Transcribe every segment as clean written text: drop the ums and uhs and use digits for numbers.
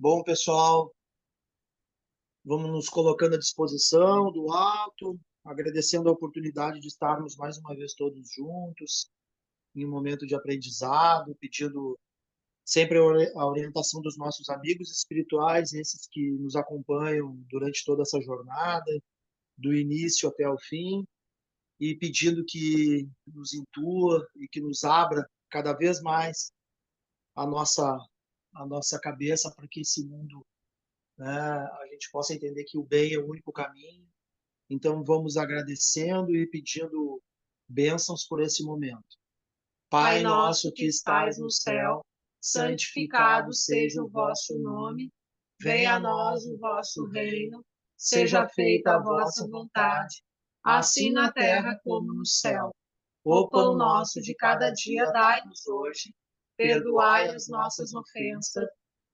Bom, pessoal, vamos nos colocando à disposição do alto, agradecendo a oportunidade de estarmos mais uma vez todos juntos, em um momento de aprendizado, pedindo sempre a orientação dos nossos amigos espirituais, esses que nos acompanham durante toda essa jornada, do início até o fim, e pedindo que nos intua e que nos abra cada vez mais a nossa, a nossa cabeça para que esse mundo, né, a gente possa entender que o bem é o único caminho. Então, vamos agradecendo e pedindo bênçãos por esse momento. Pai nosso que estais no céu, santificado seja o vosso nome, venha a nós o vosso reino, seja feita a vossa vontade, assim na terra como no céu. O pão nosso de cada dia dai-nos hoje, perdoai as nossas ofensas,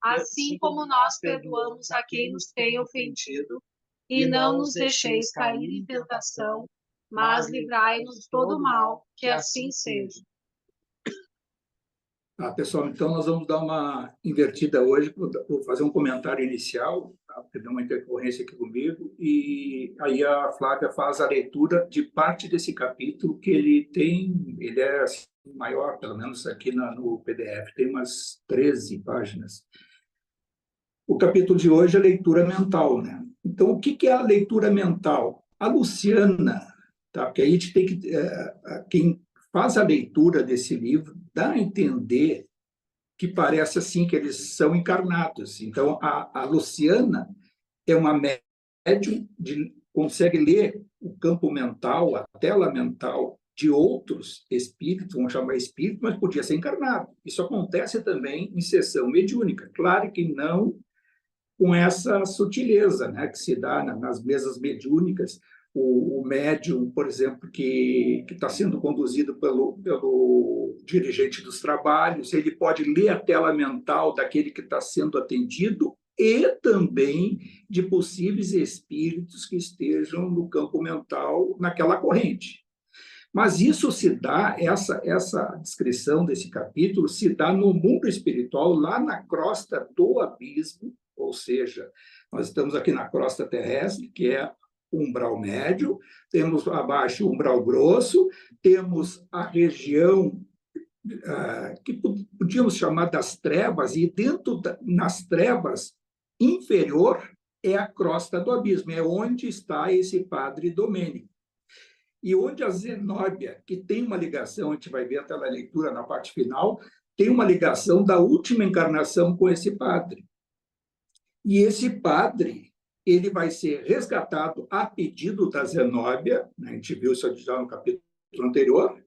assim como nós perdoamos a quem nos tem ofendido, e não nos deixeis cair em tentação, mas livrai-nos de todo mal, que assim seja. Pessoal, então nós vamos dar uma invertida hoje, vou fazer um comentário inicial, tá? Porque deu uma intercorrência aqui comigo, e aí a Flávia faz a leitura de parte desse capítulo, que ele é assim, maior, pelo menos aqui no PDF, tem umas 13 páginas. O capítulo de hoje é leitura mental, né? Então, o que é a leitura mental? A Luciana, tá? Porque aí a gente tem que... quem faz a leitura desse livro dá a entender que parece assim que eles são encarnados. Então, a Luciana é uma médium, consegue ler o campo mental, a tela mental de outros espíritos, vamos chamar espírito, mas podia ser encarnado. Isso acontece também em sessão mediúnica. Claro que não com essa sutileza, né, que se dá nas mesas mediúnicas. O médium, por exemplo, que está sendo conduzido pelo dirigente dos trabalhos, ele pode ler a tela mental daquele que está sendo atendido e também de possíveis espíritos que estejam no campo mental naquela corrente. Mas isso se dá, essa descrição desse capítulo se dá no mundo espiritual, lá na crosta do abismo, ou seja, nós estamos aqui na crosta terrestre, que é o umbral médio, temos abaixo o umbral grosso, temos a região que podíamos chamar das trevas, e nas trevas inferior é a crosta do abismo, é onde está esse padre Domênico. E onde a Zenóbia, que tem uma ligação, a gente vai ver até na leitura, na parte final, tem uma ligação da última encarnação com esse padre. E esse padre, ele vai ser resgatado a pedido da Zenóbia, né? A gente viu isso já no capítulo anterior,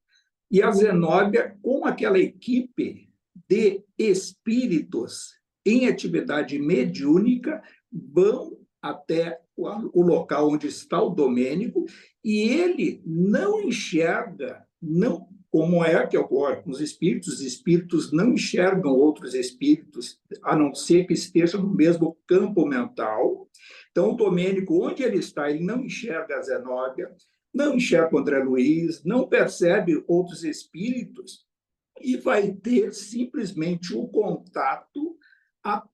e a Zenóbia, com aquela equipe de espíritos em atividade mediúnica, vão até o local onde está o Domênico, e ele não enxerga, não, como é que ocorre com os espíritos não enxergam outros espíritos, a não ser que estejam no mesmo campo mental. Então, o Domênico, onde ele está, ele não enxerga a Zenóbia, não enxerga o André Luiz, não percebe outros espíritos, e vai ter simplesmente o contato,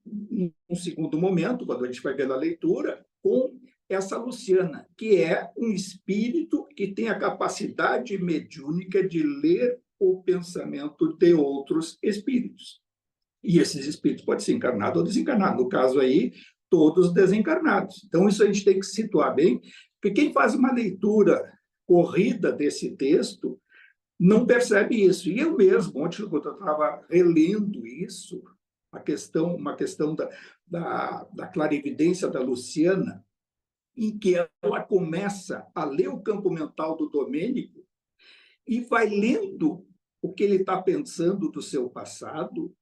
num segundo momento, quando a gente vai ver na leitura, com essa Luciana, que é um espírito que tem a capacidade mediúnica de ler o pensamento de outros espíritos. E esses espíritos podem ser encarnados ou desencarnados. No caso aí, todos desencarnados. Então, isso a gente tem que situar bem, porque quem faz uma leitura corrida desse texto não percebe isso. E eu mesmo, ontem, quando eu estava relendo isso, uma questão da clarividência da Luciana, em que ela começa a ler o campo mental do Domênico e vai lendo o que ele está pensando do seu passado.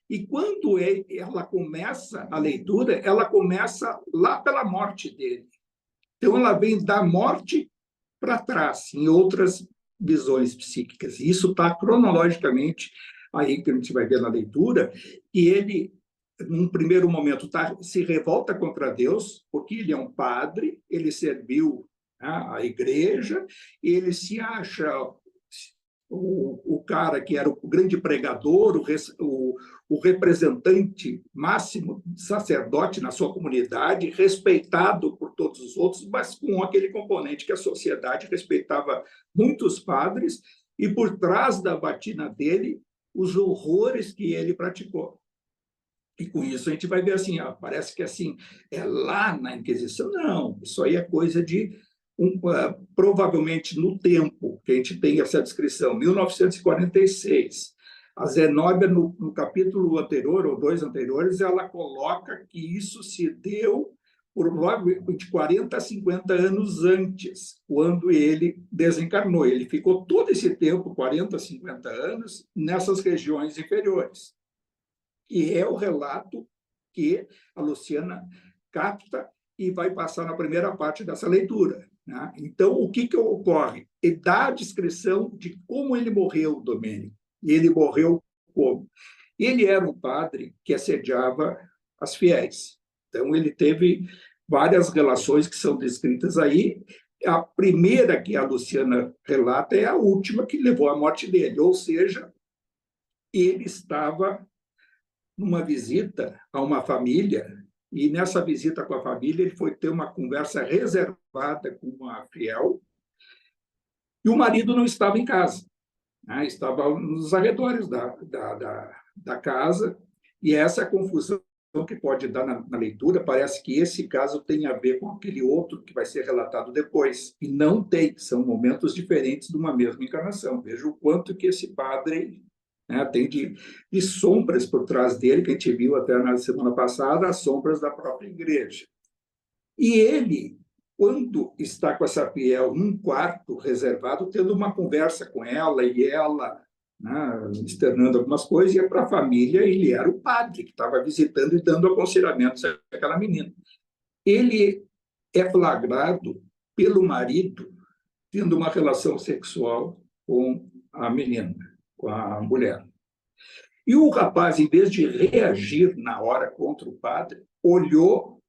E quando ela começa a leitura, ela começa lá pela morte dele. Então, ela vem da morte para trás, em outras visões psíquicas. E isso está cronologicamente aí que a gente vai ver na leitura, e ele, num primeiro momento, se revolta contra Deus, porque ele é um padre, ele serviu, né, a igreja, ele se acha o cara que era o grande pregador, o representante máximo, sacerdote na sua comunidade, respeitado por todos os outros, mas com aquele componente que a sociedade respeitava muitos padres, e por trás da batina dele, os horrores que ele praticou. E com isso a gente vai ver assim, parece que assim, é lá na Inquisição. Não, isso aí é coisa de, provavelmente no tempo que a gente tem essa descrição, 1946. A Zenóbia, no capítulo anterior, ou 2 anteriores, ela coloca que isso se deu provavelmente 40 a 50 anos antes, quando ele desencarnou. Ele ficou todo esse tempo, 40 a 50 anos, nessas regiões inferiores. E é o relato que a Luciana capta e vai passar na primeira parte dessa leitura, né? Então, o que ocorre? Ele dá a descrição de como ele morreu, Domênico. E ele morreu como? Ele era um padre que assediava as fiéis. Então, ele teve várias relações que são descritas aí. A primeira que a Luciana relata é a última que levou à morte dele, ou seja, ele estava numa visita a uma família, e nessa visita com a família ele foi ter uma conversa reservada com uma fiel, e o marido não estava em casa, né? Estava nos arredores da casa, e essa é a confusão que pode dar na leitura. Parece que esse caso tem a ver com aquele outro que vai ser relatado depois, e não tem, são momentos diferentes de uma mesma encarnação. Veja o quanto que esse padre, né, tem de sombras por trás dele, que a gente viu até na semana passada, as sombras da própria igreja. E ele, quando está com essa fiel num quarto reservado, tendo uma conversa com ela, e ela, né, externando algumas coisas, e para a família ele era o padre que estava visitando e dando aconselhamentos àquela menina. Ele é flagrado pelo marido tendo uma relação sexual com a menina, com a mulher. E o rapaz, em vez de reagir na hora contra o padre, olhou,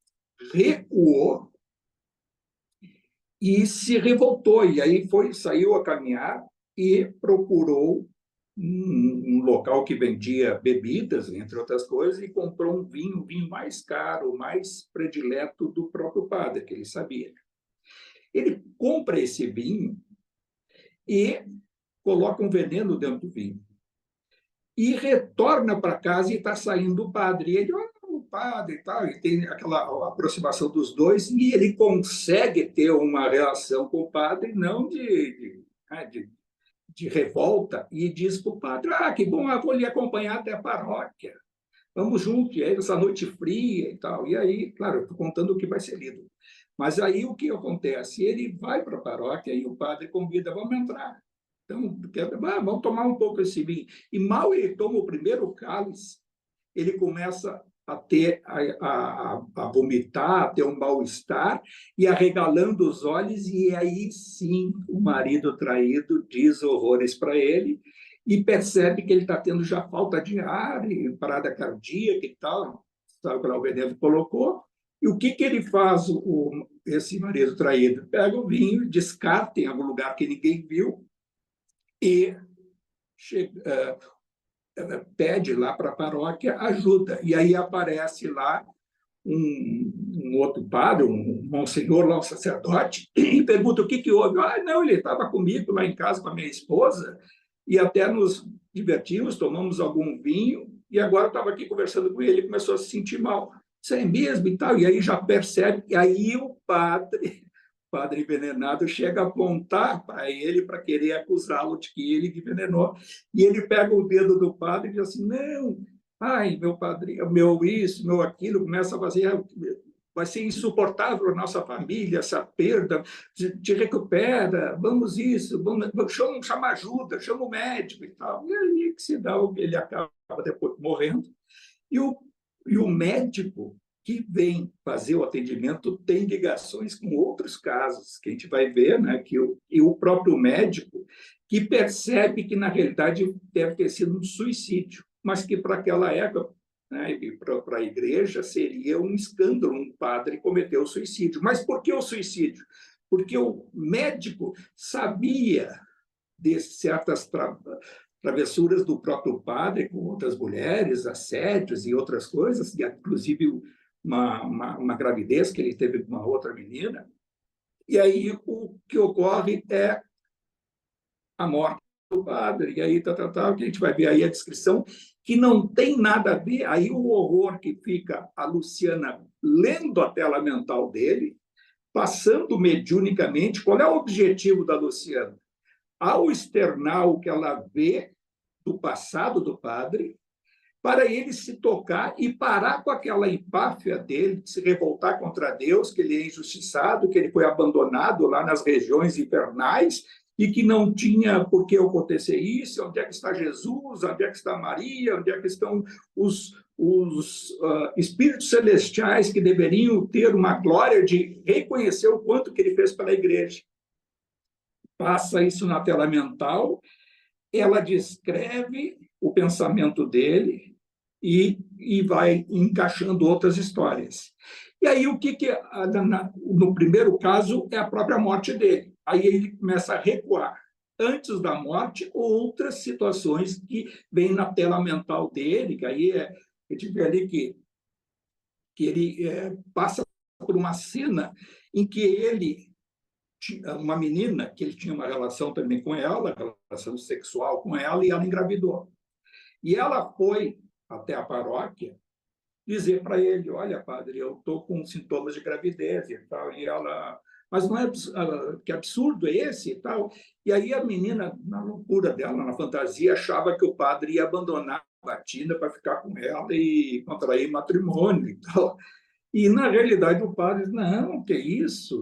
recuou e se revoltou. E aí saiu a caminhar e procurou um local que vendia bebidas, entre outras coisas, e comprou um vinho mais caro, mais predileto do próprio padre, que ele sabia. Ele compra esse vinho e coloca um veneno dentro do vinho. E retorna para casa e está saindo o padre. E ele, o padre e tal, e tem aquela aproximação dos dois, e ele consegue ter uma relação com o padre, não de revolta, e diz para o padre, que bom, eu vou lhe acompanhar até a paróquia. Vamos juntos, e aí essa noite fria e tal. E aí, claro, eu estou contando o que vai ser lido. Mas aí o que acontece? Ele vai para a paróquia e o padre convida, vamos entrar. Então, vamos tomar um pouco esse vinho. E mal ele toma o primeiro cálice, ele começa a ter a vomitar, a ter um mal-estar, e arregalando os olhos, e aí sim o marido traído diz horrores para ele, e percebe que ele está tendo já falta de ar, e parada cardíaca e tal, sabe o que o veneno colocou. E o que ele faz, esse marido traído? Pega o vinho, descarta em algum lugar que ninguém viu, e pede lá para a paróquia ajuda. E aí aparece lá um outro padre, um monsenhor, lá, um sacerdote, e pergunta o que houve. Não, ele estava comigo lá em casa com a minha esposa, e até nos divertimos, tomamos algum vinho, e agora estava aqui conversando com ele, ele começou a se sentir mal. Isso é mesmo e tal, e aí já percebe, e aí o padre envenenado chega a apontar para ele para querer acusá-lo de que ele envenenou. E ele pega o dedo do padre e diz assim, não, meu padre, meu isso, meu aquilo, começa a fazer, vai ser insuportável a nossa família, essa perda, te recupera, vamos isso, chama ajuda, chama o médico e tal. E aí que se dá, ele acaba depois morrendo. E o médico que vem fazer o atendimento tem ligações com outros casos, que a gente vai ver, né, e o próprio médico que percebe que, na realidade, deve ter sido um suicídio, mas que, para aquela época, né, e para a igreja, seria um escândalo um padre cometer o suicídio. Mas por que o suicídio? Porque o médico sabia de certas travessuras do próprio padre com outras mulheres, assédios e outras coisas, e inclusive uma gravidez que ele teve com uma outra menina. E aí o que ocorre é a morte do padre, e aí que a gente vai ver aí a descrição, que não tem nada a ver, aí o horror que fica a Luciana lendo a tela mental dele, passando mediunicamente, qual é o objetivo da Luciana? Ao externar o que ela vê do passado do padre, para ele se tocar e parar com aquela empáfia dele, de se revoltar contra Deus, que ele é injustiçado, que ele foi abandonado lá nas regiões infernais e que não tinha por que acontecer isso, onde é que está Jesus, onde é que está Maria, onde é que estão os espíritos celestiais que deveriam ter uma glória de reconhecer o quanto que ele fez pela igreja. Passa isso na tela mental, ela descreve o pensamento dele e vai encaixando outras histórias. E aí, no primeiro caso, é a própria morte dele. Aí ele começa a recuar. Antes da morte, outras situações que vêm na tela mental dele, que aí a gente vê ali que ele passa por uma cena em que ele uma menina que ele tinha uma relação também com ela, relação sexual com ela, e ela engravidou. E ela foi até a paróquia dizer para ele, olha, padre, eu estou com sintomas de gravidez e tal, e ela, mas não é, que absurdo é esse e tal? E aí a menina, na loucura dela, na fantasia, achava que o padre ia abandonar a batina para ficar com ela e contrair matrimônio e tal. E, na realidade, o padre, não, que isso?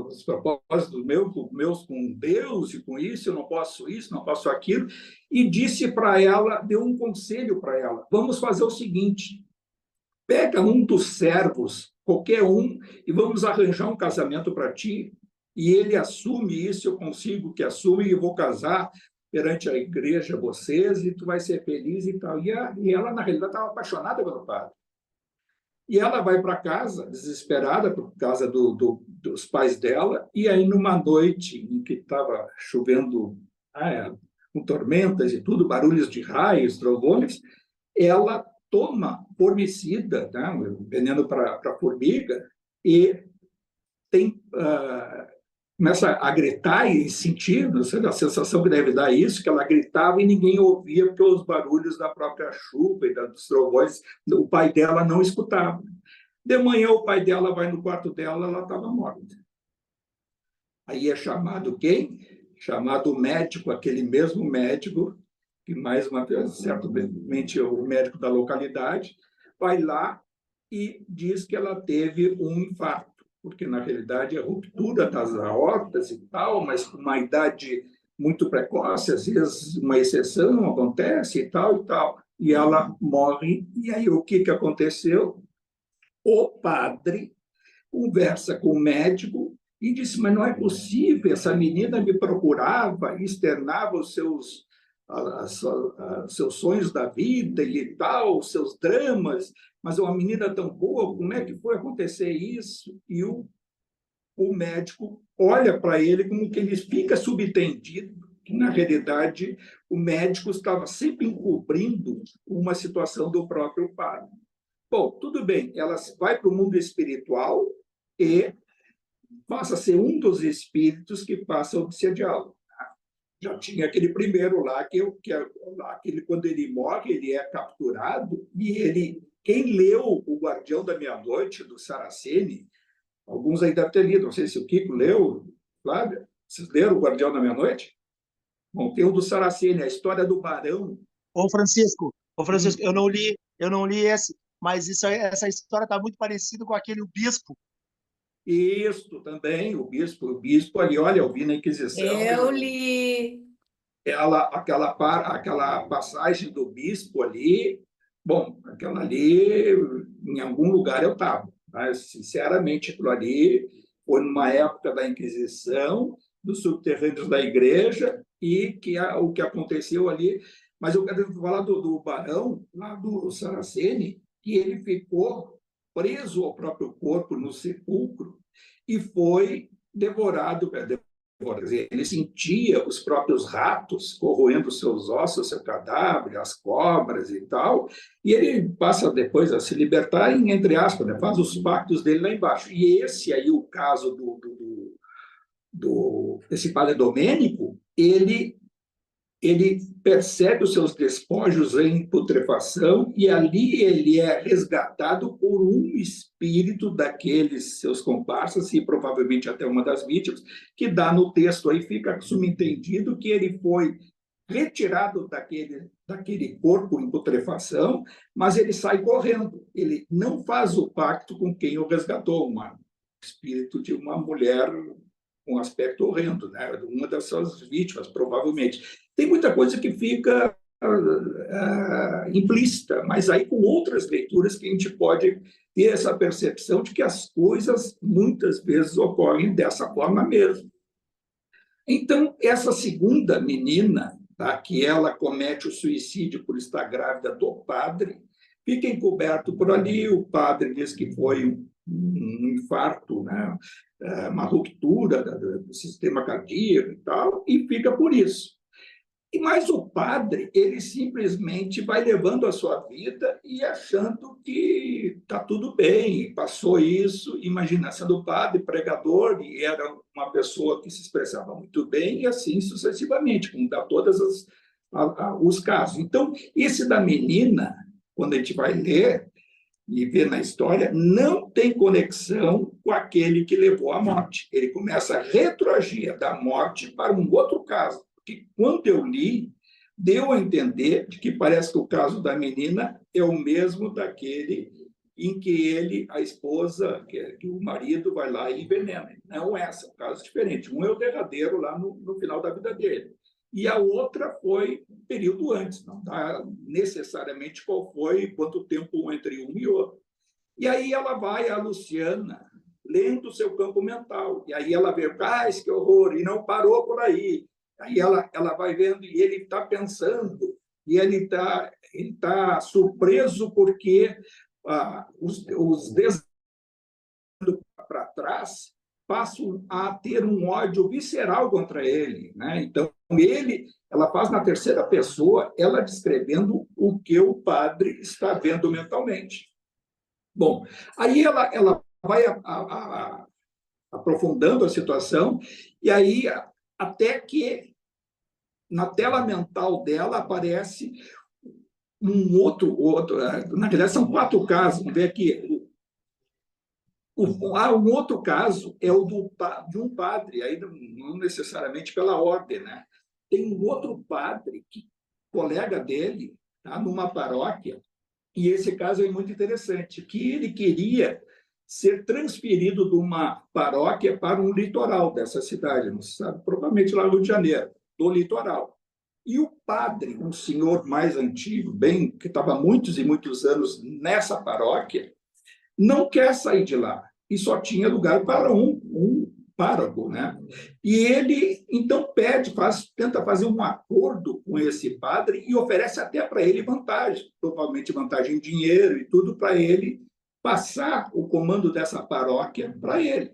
Os propósitos meus com Deus e com isso não posso aquilo, e disse para ela, deu um conselho para ela, vamos fazer o seguinte, pega um dos servos, qualquer um, e vamos arranjar um casamento para ti, e ele assume isso, eu consigo que assume, e vou casar perante a igreja vocês, e tu vai ser feliz e tal. E ela, na realidade, estava apaixonada pelo padre. E ela vai para casa, desesperada, por causa dos pais dela, e aí, numa noite em que estava chovendo, com tormentas e tudo, barulhos de raios, trovões, ela toma formicida, né, veneno para formiga, e começa a gritar e sentir, não sei, a sensação que deve dar isso, que ela gritava e ninguém ouvia, porque os barulhos da própria chuva e dos trovões, o pai dela não escutava. De manhã, o pai dela vai no quarto dela, ela estava morta. Aí é chamado quem? Chamado o médico, aquele mesmo médico, que mais uma vez, certamente é o médico da localidade, vai lá e diz que ela teve um infarto, porque, na realidade, é ruptura das aortas e tal, mas com uma idade muito precoce, às vezes uma exceção acontece e tal, e ela morre. E aí, o que aconteceu? O padre conversa com o médico e disse, mas não é possível, essa menina me procurava, externava os seus sonhos da vida e tal, os seus dramas, mas uma menina tão boa, como é que foi acontecer isso? E o médico olha para ele como que ele fica subentendido, que, na realidade, o médico estava sempre encobrindo uma situação do próprio padre. Bom, tudo bem, ela vai para o mundo espiritual e passa a ser um dos espíritos que passa a obsediá-lo. Já tinha aquele primeiro lá, quando ele morre, ele é capturado, e quem leu O Guardião da Meia-Noite, do Saraceni, alguns aí devem ter lido, não sei se o Kiko leu, Flávia, vocês leram O Guardião da Meia-Noite? Bom, tem o do Saraceni, a história do barão. Ô Francisco, eu não li esse, mas essa história está muito parecida com aquele O Bispo. Isso, também, o bispo ali, olha, eu vi na Inquisição. Eu li. Aquela passagem do bispo ali, bom, aquela ali, em algum lugar eu estava, mas, sinceramente, aquilo ali foi numa época da Inquisição, dos subterrâneos da igreja, e o que aconteceu ali. Mas eu quero falar do barão, lá do Saraceni, que ele ficou preso ao próprio corpo no sepulcro e foi devorado Ele sentia os próprios ratos corroendo seus ossos, seu cadáver, as cobras e tal, e ele passa depois a se libertar, entre aspas, né? Faz os pactos dele lá embaixo. E esse aí, o caso desse padre Domênico, ele percebe os seus despojos em putrefação e ali ele é resgatado por um espírito daqueles seus comparsas e provavelmente até uma das vítimas, que dá no texto aí, fica subentendido que ele foi retirado daquele corpo em putrefação, mas ele sai correndo. Ele não faz o pacto com quem o resgatou, um espírito de uma mulher com um aspecto horrendo, né? Uma das suas vítimas, provavelmente. Tem muita coisa que fica implícita, mas aí com outras leituras que a gente pode ter essa percepção de que as coisas muitas vezes ocorrem dessa forma mesmo. Então, essa segunda menina, tá, que ela comete o suicídio por estar grávida do padre, fica encoberto por ali, o padre diz que foi um infarto, né, uma ruptura do sistema cardíaco e tal, e fica por isso. Mas o padre, ele simplesmente vai levando a sua vida e achando que está tudo bem, passou isso, imagina, sendo padre, pregador, e era uma pessoa que se expressava muito bem, e assim sucessivamente, como dá todos os casos. Então, esse da menina, quando a gente vai ler e ver na história, não tem conexão com aquele que levou à morte. Ele começa a retroagir da morte para um outro caso. Porque quando eu li, deu a entender de que parece que o caso da menina é o mesmo daquele em que a esposa, que o marido vai lá e envenena. Não é esse, é um caso diferente. Um é o derradeiro lá no final da vida dele. E a outra foi um período antes, não dá necessariamente qual foi, quanto tempo entre um e outro. E aí ela vai, a Luciana, lendo o seu campo mental. E aí ela vê, que horror, e não parou por aí. Aí ela vai vendo e ele está pensando, e ele tá surpreso porque os para trás passam a ter um ódio visceral contra ele, né? Então ela faz na terceira pessoa, ela descrevendo o que o padre está vendo mentalmente. Bom, aí ela vai aprofundando a situação e aí até que na tela mental dela aparece um outro, na verdade são 4 casos, vamos ver aqui. Um outro caso é o de um padre, aí não necessariamente pela ordem, né? Tem um outro padre, colega dele, tá, numa paróquia, e esse caso é muito interessante, que ele queria ser transferido de uma paróquia para um litoral dessa cidade, não sabe, provavelmente lá no Rio de Janeiro, do litoral. E o padre, um senhor mais antigo, que estava muitos e muitos anos nessa paróquia, não quer sair de lá e só tinha lugar para um pároco, né? E ele então tenta fazer um acordo com esse padre e oferece até para ele vantagem, provavelmente vantagem em dinheiro e tudo, para ele passar o comando dessa paróquia para ele.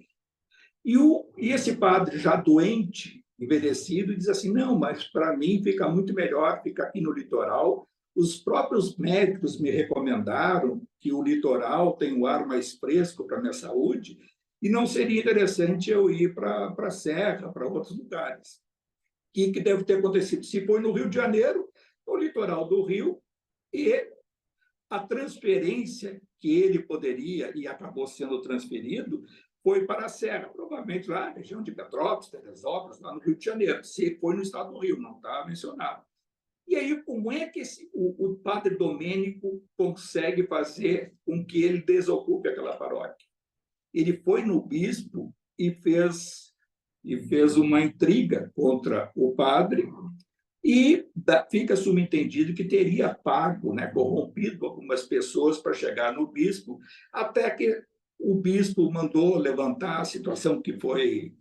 E esse padre já doente, envelhecido, diz assim, não, mas para mim fica muito melhor ficar aqui no litoral. Os próprios médicos me recomendaram que o litoral tem um ar mais fresco para a minha saúde e não seria interessante eu ir para a Serra, para outros lugares. E que deve ter acontecido? Se foi no Rio de Janeiro, no litoral do Rio, e a transferência que ele poderia, e acabou sendo transferido, foi para a Serra, provavelmente lá na região de Petrópolis, Teresópolis, lá no Rio de Janeiro. Se foi no estado do Rio, não está mencionado. E aí, como é que o padre Domênico consegue fazer com que ele desocupe aquela paróquia? Ele foi no bispo e fez uma intriga contra o padre e fica subentendido que teria pago, né, corrompido algumas pessoas para chegar no bispo, até que o bispo mandou levantar a situação que foi,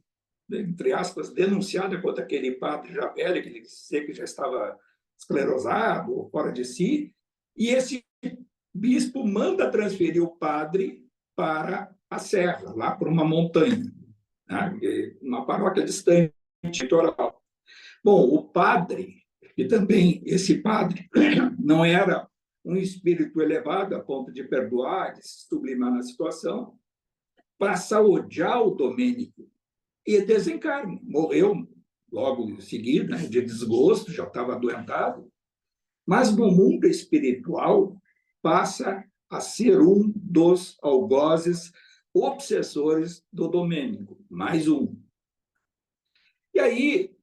entre aspas, denunciada contra aquele padre já velho, que ele dizia que já estava esclerosado, fora de si, e esse bispo manda transferir o padre para a serra, lá para uma montanha, né? Uma paróquia distante litoral. Bom, o padre, e também esse padre não era um espírito elevado a ponto de perdoar, de se sublimar na situação, passa a odiar o Domênico e desencarna. Morreu logo em seguida, né, de desgosto, já estava adoentado, mas no mundo espiritual passa a ser um dos algozes obsessores do Domênico, mais um. E aí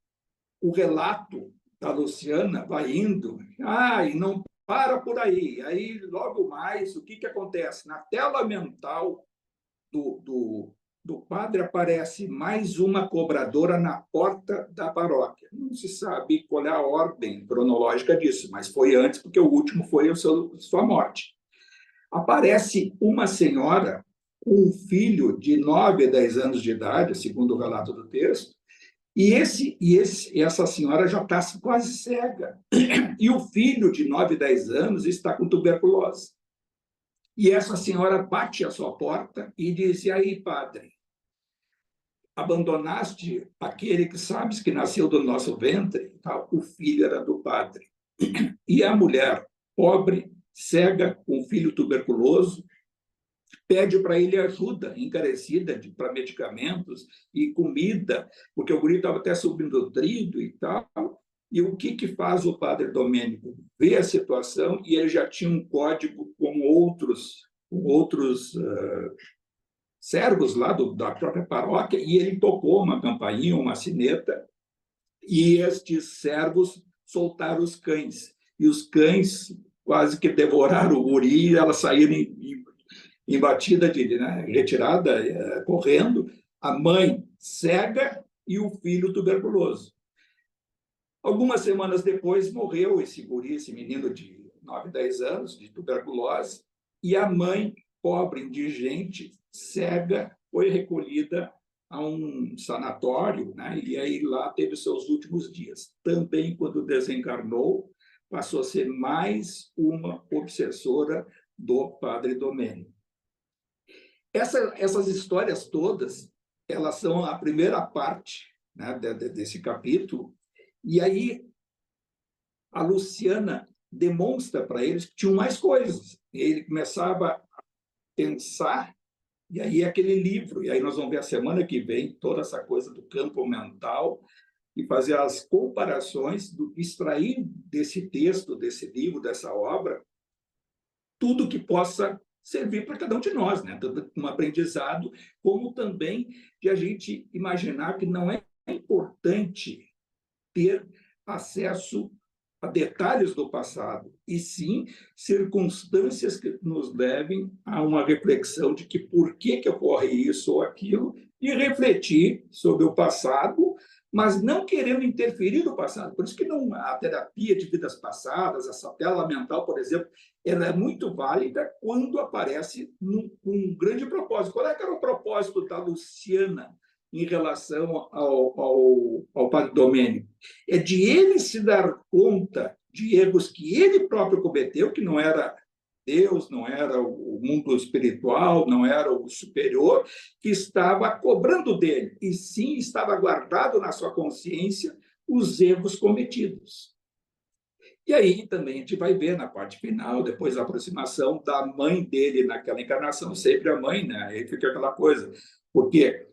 o relato da Luciana vai indo, e não para por aí. Aí, logo mais, o que acontece? Na tela mental do padre aparece mais uma cobradora na porta da paróquia. Não se sabe qual é a ordem cronológica disso, mas foi antes, porque o último foi sua morte. Aparece uma senhora com um filho de 9 a 10 anos de idade, segundo o relato do texto, e essa senhora já está quase cega. E o filho de 9, 10 anos está com tuberculose. E essa senhora bate a sua porta e diz: e aí, padre, abandonaste aquele que sabes que nasceu do nosso ventre? O filho era do padre. E a mulher, pobre, cega, com filho tuberculoso, pede para ele ajuda encarecida para medicamentos e comida, porque o guri estava até subnutrido e tal. E o que faz o padre Domênico? Vê a situação e ele já tinha um código com outros servos lá da própria paróquia, e ele tocou uma campainha, uma sineta, e estes servos soltaram os cães. E os cães quase que devoraram o guri, e elas saíram em batida retirada, correndo, a mãe cega e o filho tuberculoso. Algumas semanas depois, morreu esse guri, esse menino de 9, 10 anos, de tuberculose, e a mãe, pobre, indigente, cega, foi recolhida a um sanatório, né? E aí lá teve seus últimos dias. Também, quando desencarnou, passou a ser mais uma obsessora do padre Domênico. Essas histórias todas, elas são a primeira parte, né, desse capítulo, e aí a Luciana demonstra para eles que tinham mais coisas. Ele começava a pensar, e aí aquele livro, e aí nós vamos ver a semana que vem toda essa coisa do campo mental e fazer as comparações, extrair desse texto, desse livro, dessa obra, tudo que possa servir para cada um de nós, né? Tanto um aprendizado, como também de a gente imaginar que não é importante ter acesso a detalhes do passado, e sim circunstâncias que nos levem a uma reflexão de que por que ocorre isso ou aquilo, e refletir sobre o passado, mas não querendo interferir no passado. Por isso que a terapia de vidas passadas, essa tela mental, por exemplo, ela é muito válida quando aparece um grande propósito. Qual é que era o propósito da Luciana em relação ao padre Domênico? É de ele se dar conta de erros que ele próprio cometeu, que não era Deus, não era o mundo espiritual, não era o superior, que estava cobrando dele, e sim estava guardado na sua consciência os erros cometidos. E aí também a gente vai ver na parte final, depois a aproximação da mãe dele naquela encarnação, sempre a mãe, né? Aí fica aquela coisa, porque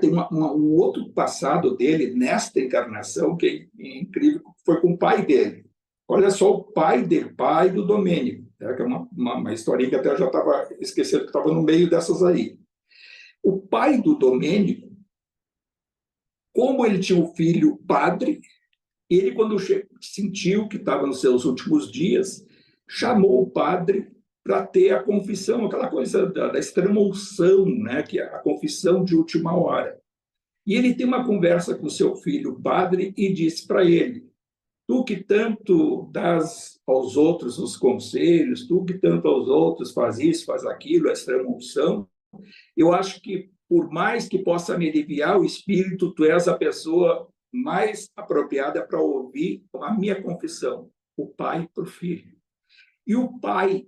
tem um outro passado dele nesta encarnação que é incrível, foi com o pai dele. Olha só o pai dele, pai do Domênico, né? Que é uma historinha que até eu já estava esquecendo que estava no meio dessas aí. O pai do Domênico, como ele tinha um filho padre, ele, quando sentiu que estava nos seus últimos dias, chamou o padre para ter a confissão, aquela coisa da extrema-unção, né? Que é a confissão de última hora. E ele tem uma conversa com seu filho, o padre, e diz para ele: tu que tanto dás aos outros os conselhos, tu que tanto aos outros faz isso, faz aquilo, a extrema-unção, eu acho que, por mais que possa me aliviar o espírito, tu és a pessoa mais apropriada para ouvir a minha confissão, o pai para o filho. E o pai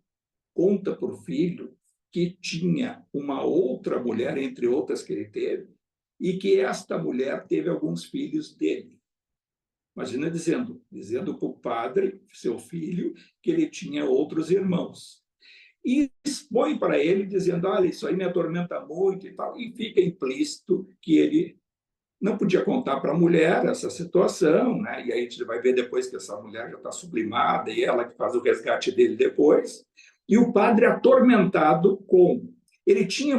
conta para o filho que tinha uma outra mulher, entre outras que ele teve, e que esta mulher teve alguns filhos dele. Imagina dizendo para o padre, seu filho, que ele tinha outros irmãos. E expõe para ele, dizendo, olha, isso aí me atormenta muito e tal, e fica implícito que ele não podia contar para a mulher essa situação, né? E aí a gente vai ver depois que essa mulher já está sublimada, e ela que faz o resgate dele depois. E o padre atormentado com... Ele tinha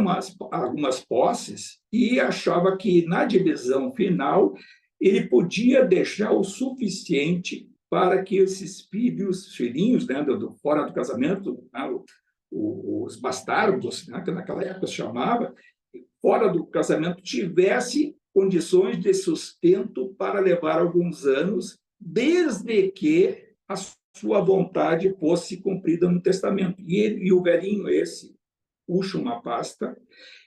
algumas posses e achava que na divisão final ele podia deixar o suficiente para que esses filhinhos, né, fora do casamento, né, os bastardos, né, que naquela época se chamava, fora do casamento, tivesse condições de sustento para levar alguns anos, desde que a sua vontade fosse cumprida no testamento. E o velhinho esse puxa uma pasta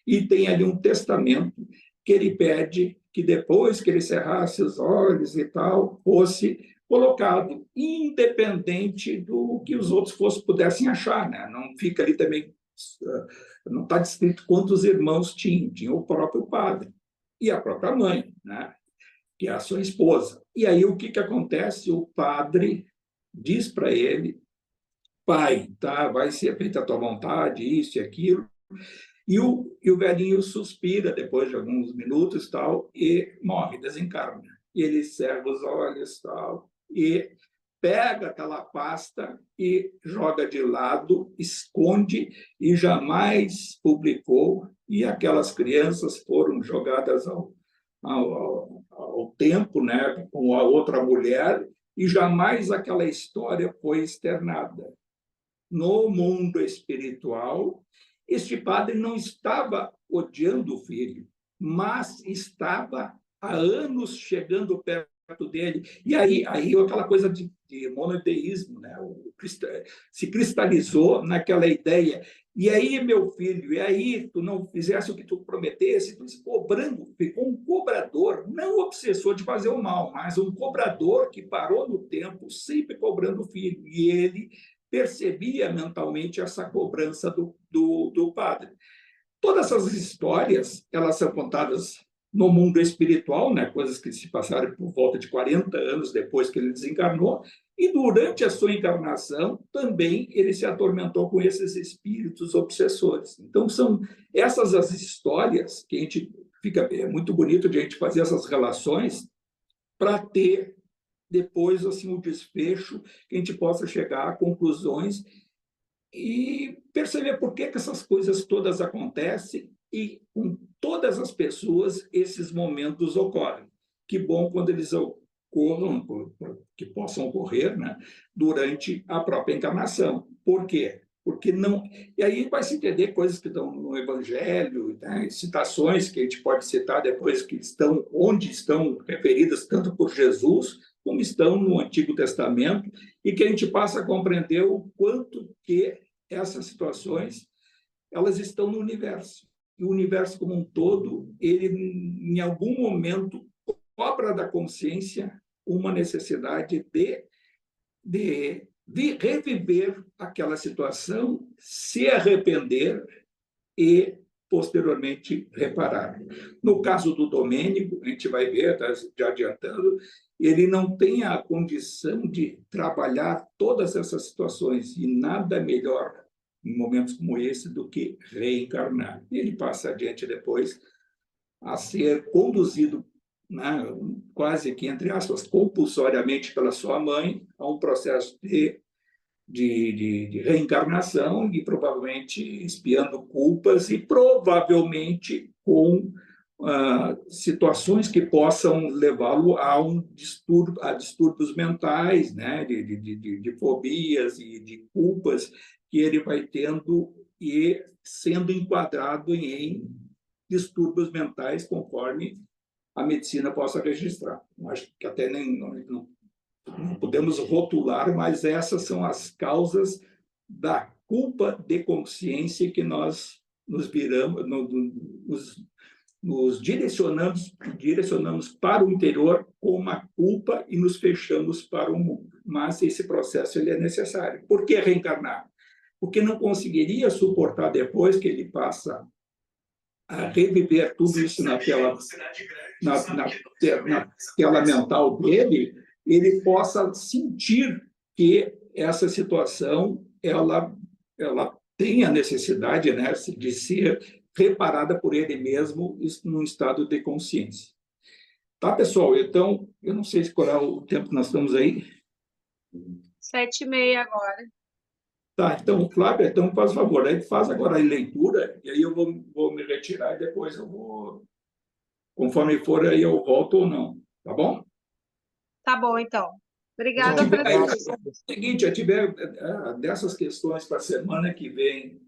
e tem ali um testamento que ele pede que depois que ele cerrasse os olhos e tal, fosse colocado, independente do que os outros pudessem achar, né? Não fica ali também, não está descrito quantos irmãos tinha o próprio padre e a própria mãe, né? Que é a sua esposa. E aí o que acontece? O padre diz para ele, pai, tá, vai ser feita a tua vontade, isso e aquilo, e o velhinho suspira depois de alguns minutos tal, e morre, desencarna. E ele cerra os olhos tal, e pega aquela pasta e joga de lado, esconde e jamais publicou, e aquelas crianças foram jogadas ao tempo, né, com a outra mulher, e jamais aquela história foi externada. No mundo espiritual, este padre não estava odiando o filho, mas estava há anos chegando perto dele. E aí aquela coisa de monoteísmo, né? Se cristalizou naquela ideia. E aí, meu filho, e aí tu não fizesse o que tu prometesse, tu cobrando, ficou um cobrador, não obsessor de fazer o mal, mas um cobrador que parou no tempo, sempre cobrando o filho. E ele percebia mentalmente essa cobrança do padre. Todas essas histórias, elas são contadas no mundo espiritual, né? Coisas que se passaram por volta de 40 anos depois que ele desencarnou, e durante a sua encarnação também ele se atormentou com esses espíritos obsessores. Então são essas as histórias que a gente é muito bonito de a gente fazer essas relações para ter depois assim o desfecho que a gente possa chegar a conclusões e perceber por que essas coisas todas acontecem e com todas as pessoas esses momentos ocorrem. Que bom quando eles ocorram, que possam ocorrer, né, durante a própria encarnação. Por quê? Porque não... E aí vai se entender coisas que estão no Evangelho, né, citações que a gente pode citar depois que estão, onde estão referidas tanto por Jesus como estão no Antigo Testamento, e que a gente passa a compreender o quanto que essas situações elas estão no universo. E o universo como um todo, ele, em algum momento, cobra da consciência uma necessidade de reviver aquela situação, se arrepender e, posteriormente, reparar. No caso do Domênico, a gente vai ver, já adiantando, ele não tem a condição de trabalhar todas essas situações, e nada melhor em momentos como esse do que reencarnar. Ele passa adiante depois a ser conduzido, né, quase que, entre aspas, compulsoriamente pela sua mãe, a um processo de reencarnação e provavelmente expiando culpas e provavelmente com situações que possam levá-lo a distúrbios mentais, né, de fobias e de culpas que ele vai tendo e sendo enquadrado em distúrbios mentais conforme a medicina possa registrar. Acho que até não podemos rotular, mas essas são as causas da culpa de consciência que nós nos viramos, nos direcionamos para o interior com uma culpa e nos fechamos para o mundo. Mas esse processo ele é necessário. Por que reencarnar? Porque não conseguiria suportar depois que ele passa a reviver tudo isso na tela mental dele, ele possa sentir que essa situação ela tem a necessidade, né, de ser reparada por ele mesmo num estado de consciência. Tá, pessoal? Então, eu não sei qual é o tempo que nós estamos aí. 7h30 agora. Tá, então, Flávia, então faz favor, aí faz agora a leitura, e aí eu vou me retirar e depois eu vou, conforme for, aí eu volto ou não, tá bom? Tá bom, então. Obrigada, Francisco. Seguinte, eu tiver dessas questões para a semana que vem,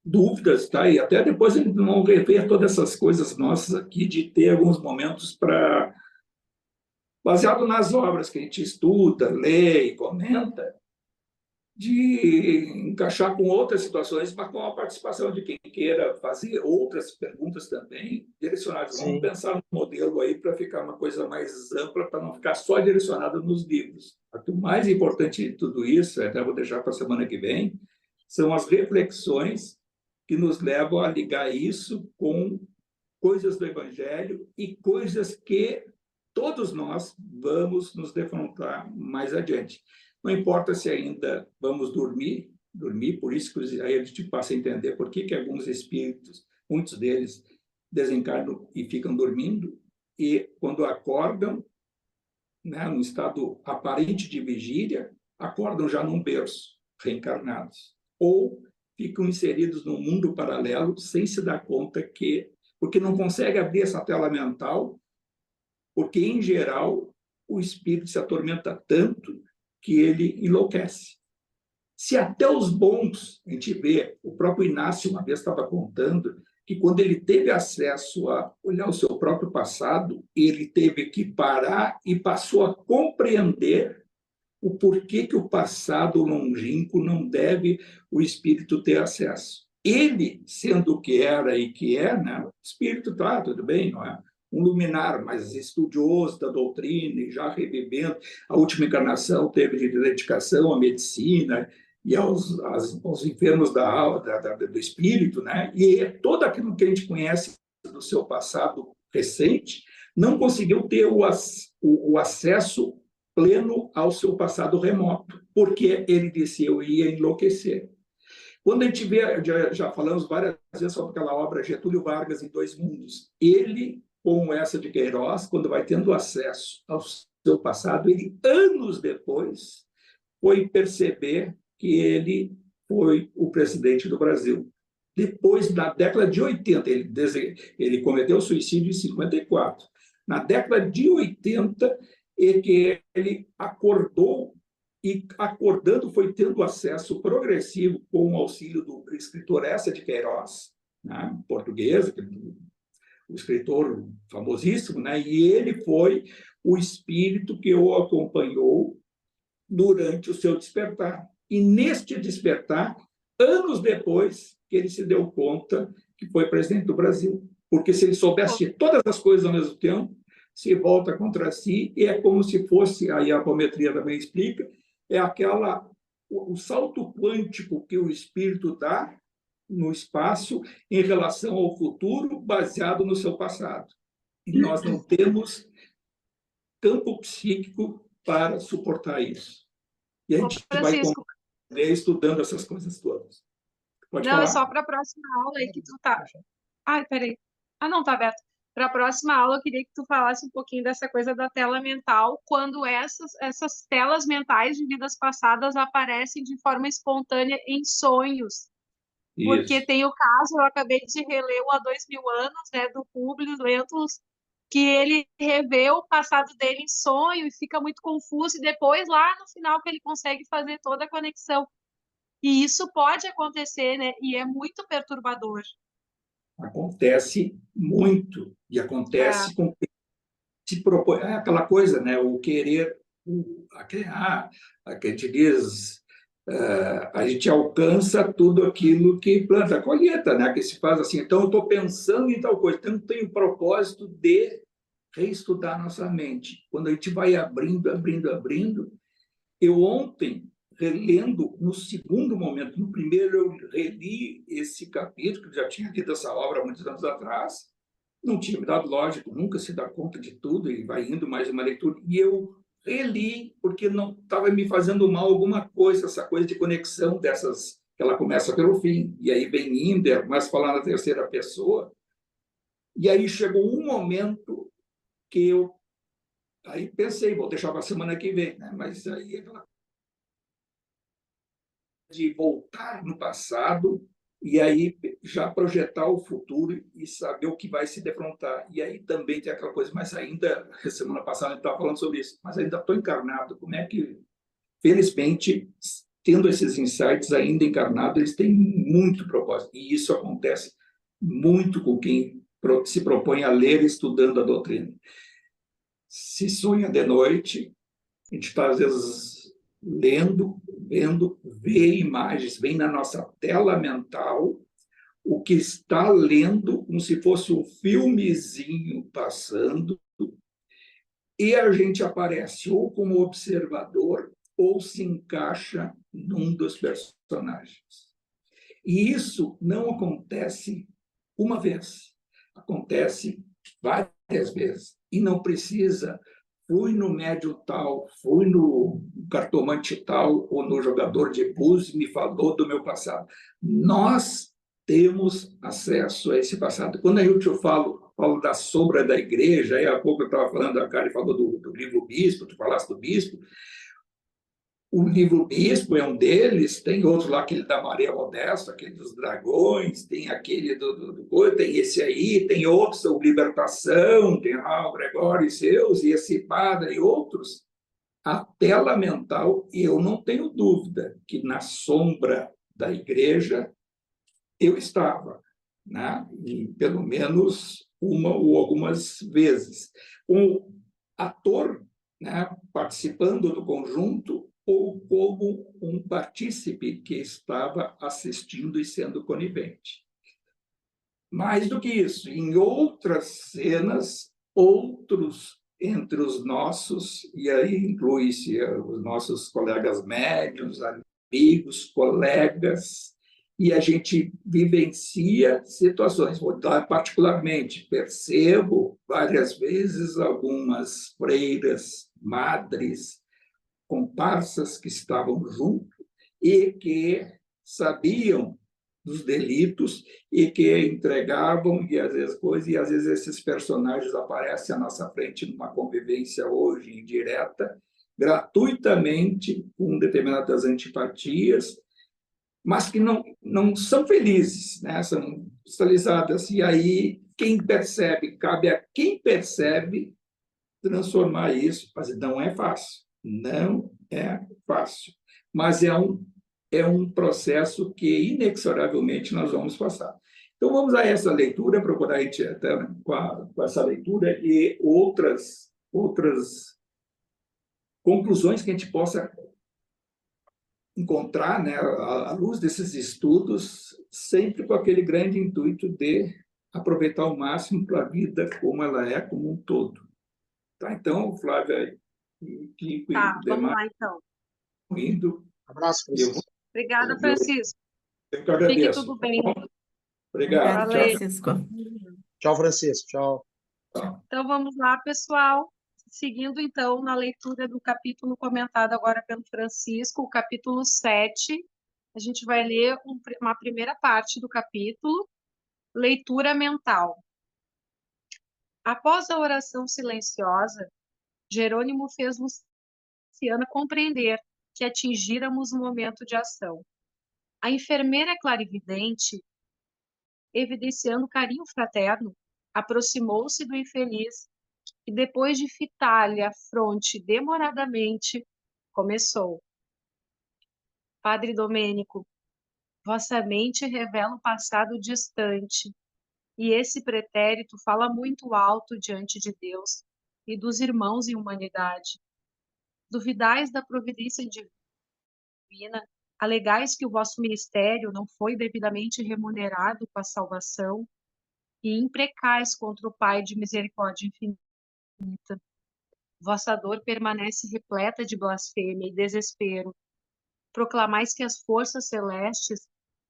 dúvidas, tá? E até depois a gente não rever todas essas coisas nossas aqui, de ter alguns momentos para, baseado nas obras que a gente estuda, lê e comenta, de encaixar com outras situações, mas com a participação de quem queira fazer outras perguntas também direcionadas. Vamos pensar no modelo aí para ficar uma coisa mais ampla, para não ficar só direcionado nos livros. O mais importante de tudo isso, até vou deixar para a semana que vem, são as reflexões que nos levam a ligar isso com coisas do Evangelho e coisas que todos nós vamos nos defrontar mais adiante. Não importa se ainda vamos dormir, por isso que aí a gente passa a entender por que alguns espíritos, muitos deles, desencarnam e ficam dormindo, e quando acordam, né, num estado aparente de vigília, acordam já num berço, reencarnados. Ou ficam inseridos num mundo paralelo sem se dar conta porque não consegue abrir essa tela mental, porque, em geral, o espírito se atormenta tanto que ele enlouquece. Se até os bons, a gente vê, o próprio Inácio uma vez estava contando que quando ele teve acesso a olhar o seu próprio passado, ele teve que parar e passou a compreender o porquê que o passado longínquo não deve o espírito ter acesso. Ele, sendo o que era e que é, né? O espírito está, tudo bem, não é? Um luminar, mas estudioso da doutrina e já revivendo. A última encarnação teve de dedicação à medicina e aos enfermos do espírito, né? E todo aquilo que a gente conhece do seu passado recente não conseguiu ter o acesso pleno ao seu passado remoto, porque ele disse, eu ia enlouquecer. Quando a gente vê, já falamos várias vezes sobre aquela obra Getúlio Vargas em Dois Mundos, ele, com essa de Queiroz, quando vai tendo acesso ao seu passado, ele, anos depois, foi perceber que ele foi o presidente do Brasil. Depois, na década de 80, ele cometeu suicídio em 54. Na década de 80, é que ele acordou, e acordando foi tendo acesso progressivo com o auxílio do escritor Eça de Queiroz, né, português, o escritor famosíssimo, né, e ele foi o espírito que o acompanhou durante o seu despertar. E neste despertar, anos depois, que ele se deu conta que foi presidente do Brasil. Porque se ele soubesse todas as coisas ao mesmo tempo, se volta contra si, e é como se fosse, aí a apometria também explica, é o salto quântico que o espírito dá no espaço em relação ao futuro, baseado no seu passado. E nós não temos campo psíquico para suportar isso. E a gente vai estudando essas coisas todas. Pode falar. Não, é só para a próxima aula aí que tu tá. Ai, peraí. Ah, não, tá aberto. Para a próxima aula, eu queria que tu falasse um pouquinho dessa coisa da tela mental, quando essas telas mentais de vidas passadas aparecem de forma espontânea em sonhos. Isso. Porque tem o caso, eu acabei de reler o Há 2000 anos, né, do Publius Lentulus, que ele revê o passado dele em sonho e fica muito confuso, e depois, lá no final, que ele consegue fazer toda a conexão. E isso pode acontecer, né? E é muito perturbador. Acontece muito, e acontece com quem se propõe. É aquela coisa, né? O querer, a gente diz, a gente alcança tudo aquilo que planta, a colheita, né? Que se faz assim. Então, eu estou pensando em tal coisa, então tem o propósito de reestudar nossa mente. Quando a gente vai abrindo, eu ontem relendo no segundo momento. No primeiro, eu reli esse capítulo, que já tinha lido essa obra há muitos anos atrás, não tinha me dado, lógico, nunca se dá conta de tudo, e vai indo mais uma leitura, e eu reli, porque não estava me fazendo mal alguma coisa, essa coisa de conexão dessas, que ela começa pelo fim, e aí vem Inder, mas falar na terceira pessoa, e aí chegou um momento que eu aí pensei, vou deixar para a semana que vem, né? Mas aí aquela de voltar no passado e aí já projetar o futuro e saber o que vai se defrontar. E aí também tem aquela coisa, mas ainda, semana passada a gente estava falando sobre isso, mas ainda estou encarnado. Como é que, felizmente, tendo esses insights ainda encarnado, eles têm muito propósito. E isso acontece muito com quem se propõe a ler estudando a doutrina. Se sonha de noite, a gente está, às vezes, lendo, vendo, vê imagens, vem na nossa tela mental o que está lendo, como se fosse um filmezinho passando, e a gente aparece ou como observador ou se encaixa num dos personagens. E isso não acontece uma vez, acontece várias vezes, e não precisa fui no médium tal, fui no cartomante tal, ou no jogador de búzios, me falou do meu passado. Nós temos acesso a esse passado. Quando eu falo da sombra da igreja, aí há pouco eu estava falando, a Kari falou do livro Bispo, tu falaste do Bispo, o livro Bispo é um deles, tem outro lá, aquele da Maria Modesta, aquele dos dragões, tem aquele tem esse aí, tem outros, o Libertação, tem o Gregório e seus, e esse padre e outros. A tela mental, e eu não tenho dúvida que na sombra da igreja eu estava, né? E pelo menos uma ou algumas vezes. Um ator, né, participando do conjunto, ou como um partícipe que estava assistindo e sendo conivente. Mais do que isso, em outras cenas, outros entre os nossos, e aí inclui-se os nossos colegas médiuns, amigos, colegas, e a gente vivencia situações. Vou dar particularmente, percebo várias vezes algumas freiras, madres, comparsas que estavam junto e que sabiam dos delitos e que entregavam e às vezes coisas, e às vezes esses personagens aparecem à nossa frente numa convivência hoje indireta, gratuitamente, com determinadas antipatias, mas que não são felizes, né? São cristalizadas. E aí, quem percebe, cabe a quem percebe transformar isso, mas não é fácil. Não é fácil. Mas é um processo que, inexoravelmente, nós vamos passar. Então, vamos a essa leitura, procurar a gente, até, com essa leitura e outras conclusões que a gente possa encontrar, né, à luz desses estudos, sempre com aquele grande intuito de aproveitar ao máximo para a vida como ela é, como um todo. Tá? Então, Flávia e Kiko e Tá, vamos demais, lá, então. indo. Abraço, Francisco. Obrigada, Francisco. Eu que Fique agradeço. tudo bem. Obrigado. Obrigada, Valeu. Francisco. Tchau, Francisco. Tchau. Tchau. Então, vamos lá, pessoal. Seguindo, então, na leitura do capítulo comentado agora pelo Francisco, o capítulo 7. A gente vai ler uma primeira parte do capítulo, leitura mental. Após a oração silenciosa, Jerônimo fez Luciana compreender que atingíramos o momento de ação. A enfermeira clarividente, evidenciando carinho fraterno, aproximou-se do infeliz e, depois de fitar-lhe a fronte demoradamente, começou. Padre Domênico, vossa mente revela o passado distante, e esse pretérito fala muito alto diante de Deus e dos irmãos em humanidade. Duvidais da providência divina, alegais que o vosso ministério não foi devidamente remunerado com a salvação, e imprecais contra o Pai de misericórdia infinita. Vossa dor permanece repleta de blasfêmia e desespero, proclamais que as forças celestes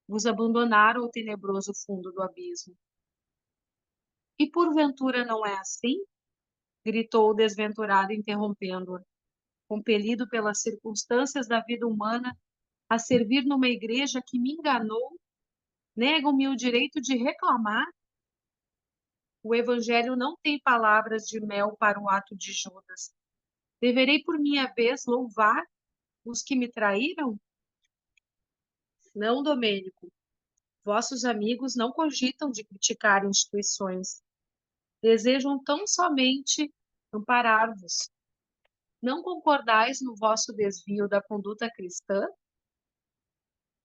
vos abandonaram ao tenebroso fundo do abismo. E porventura não é assim? Gritou o desventurado, interrompendo-a, compelido pelas circunstâncias da vida humana a servir numa igreja que me enganou, negam-me o direito de reclamar? O evangelho não tem palavras de mel para o ato de Judas. Deverei, por minha vez, louvar os que me traíram? Não, Domênico. Vossos amigos não cogitam de criticar instituições. Desejam tão somente amparar-vos. Não concordais no vosso desvio da conduta cristã?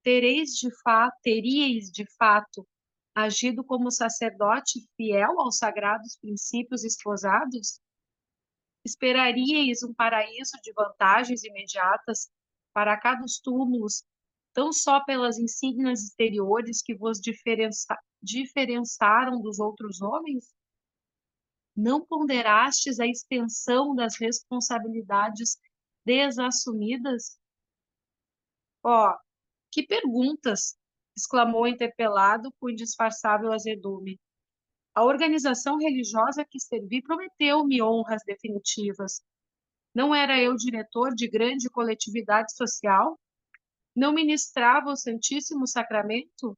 Teríeis de fato agido como sacerdote fiel aos sagrados princípios esposados? Esperaríeis um paraíso de vantagens imediatas para cada dos túmulos, tão só pelas insígnias exteriores que vos diferenciaram dos outros homens? Não ponderastes a extensão das responsabilidades desassumidas? Ó, que perguntas! Exclamou interpelado com indisfarçável azedume. A organização religiosa que servi prometeu-me honras definitivas. Não era eu diretor de grande coletividade social? Não ministrava o Santíssimo Sacramento?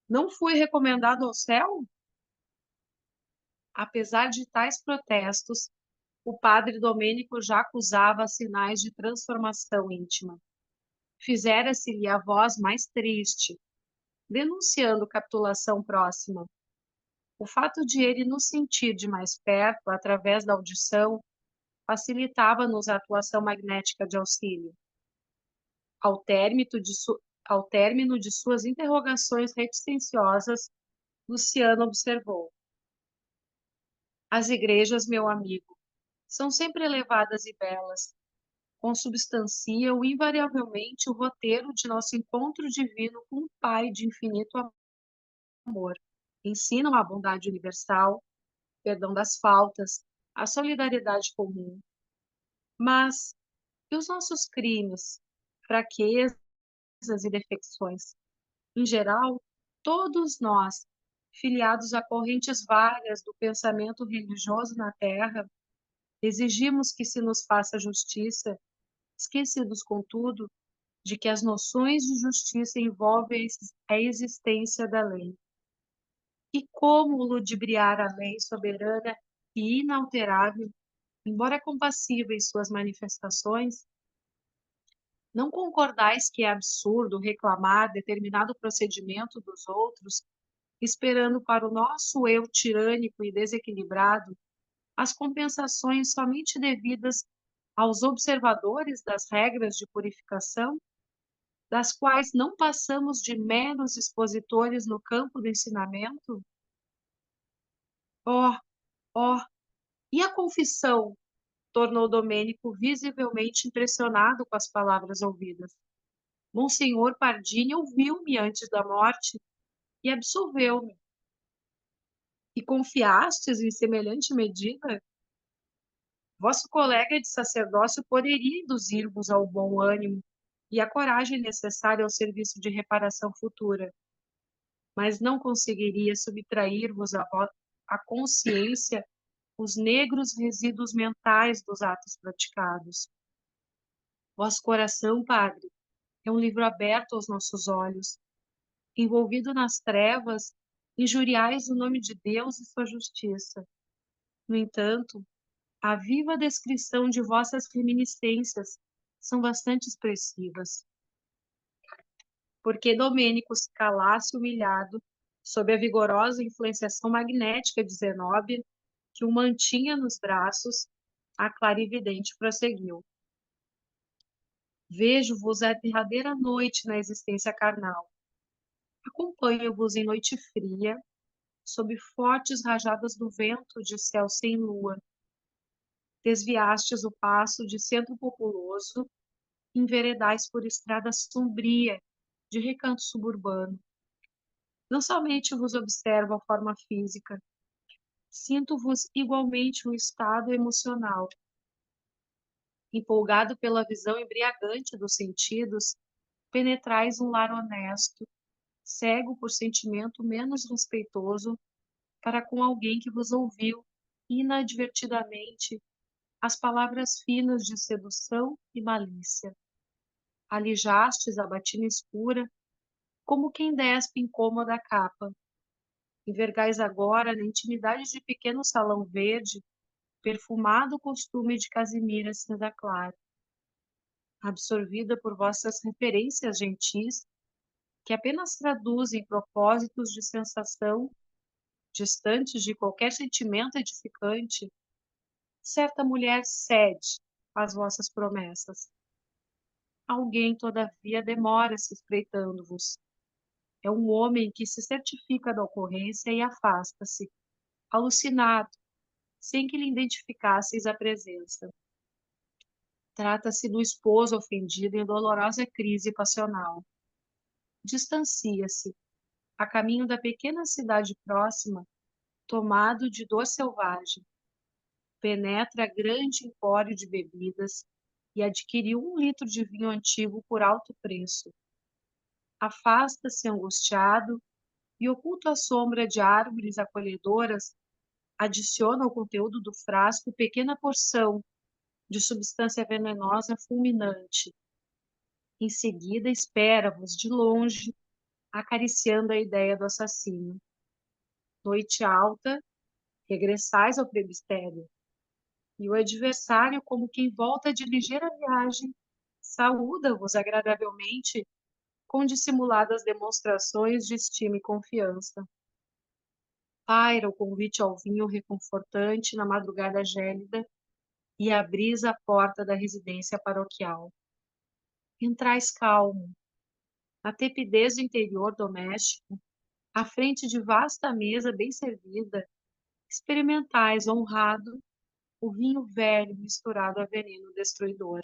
Não fui recomendado ao céu? Apesar de tais protestos, o padre Domênico já acusava sinais de transformação íntima. Fizera-se-lhe a voz mais triste, denunciando capitulação próxima. O fato de ele nos sentir de mais perto, através da audição, facilitava-nos a atuação magnética de auxílio. Ao término de suas interrogações reticenciosas, Luciano observou: as igrejas, meu amigo, são sempre elevadas e belas, consubstanciam invariavelmente o roteiro de nosso encontro divino com o Pai de infinito amor, ensinam a bondade universal, perdão das faltas, a solidariedade comum. Mas e os nossos crimes, fraquezas e defecções? Em geral, todos nós, filiados a correntes várias do pensamento religioso na Terra, exigimos que se nos faça justiça, esquecidos, contudo, de que as noções de justiça envolvem a existência da lei. E como ludibriar a lei soberana e inalterável, embora compassiva em suas manifestações? Não concordais que é absurdo reclamar determinado procedimento dos outros, esperando para o nosso eu tirânico e desequilibrado as compensações somente devidas aos observadores das regras de purificação, das quais não passamos de meros expositores no campo do ensinamento? Oh, oh, e a confissão? Tornou Domênico visivelmente impressionado com as palavras ouvidas. Monsenhor Pardini ouviu-me antes da morte e absolveu-me. E confiastes em semelhante medida? Vosso colega de sacerdócio poderia induzir-vos ao bom ânimo e à coragem necessária ao serviço de reparação futura, mas não conseguiria subtrair-vos à consciência os negros resíduos mentais dos atos praticados. Vosso coração, Padre, é um livro aberto aos nossos olhos. Envolvido nas trevas, injuriais o nome de Deus e sua justiça. No entanto, a viva descrição de vossas reminiscências são bastante expressivas. Porque Domênico se calasse humilhado sob a vigorosa influenciação magnética de Zenóbia, que o mantinha nos braços, a clarividente prosseguiu. Vejo-vos a derradeira noite na existência carnal. Acompanho-vos em noite fria, sob fortes rajadas do vento de céu sem lua. Desviastes o passo de centro populoso, enveredais por estrada sombria de recanto suburbano. Não somente vos observo a forma física, sinto-vos igualmente um estado emocional. Empolgado pela visão embriagante dos sentidos, penetrais um lar honesto, cego por sentimento menos respeitoso para com alguém que vos ouviu inadvertidamente as palavras finas de sedução e malícia. Alijastes a batina escura, como quem despe incômoda a capa. E vergais agora na intimidade de pequeno salão verde, perfumado costume de casimira cinza clara. Absorvida por vossas referências gentis, que apenas traduzem propósitos de sensação, distantes de qualquer sentimento edificante, certa mulher cede às vossas promessas. Alguém, todavia, demora-se espreitando-vos. É um homem que se certifica da ocorrência e afasta-se, alucinado, sem que lhe identificasseis a presença. Trata-se do esposo ofendido em dolorosa crise passional. Distancia-se, a caminho da pequena cidade próxima, tomado de dor selvagem. Penetra grande empório de bebidas e adquiriu 1 litro de vinho antigo por alto preço. Afasta-se angustiado e, oculto à sombra de árvores acolhedoras, adiciona ao conteúdo do frasco pequena porção de substância venenosa fulminante. Em seguida, espera-vos de longe, acariciando a ideia do assassino. Noite alta, regressais ao presbitério, e o adversário, como quem volta de ligeira viagem, saúda-vos agradavelmente com dissimuladas demonstrações de estima e confiança. Paira o convite ao vinho reconfortante na madrugada gélida e abris a porta da residência paroquial. Entrais calmo, na tepidez do interior doméstico, à frente de vasta mesa bem servida, experimentais honrado o vinho velho misturado a veneno destruidor.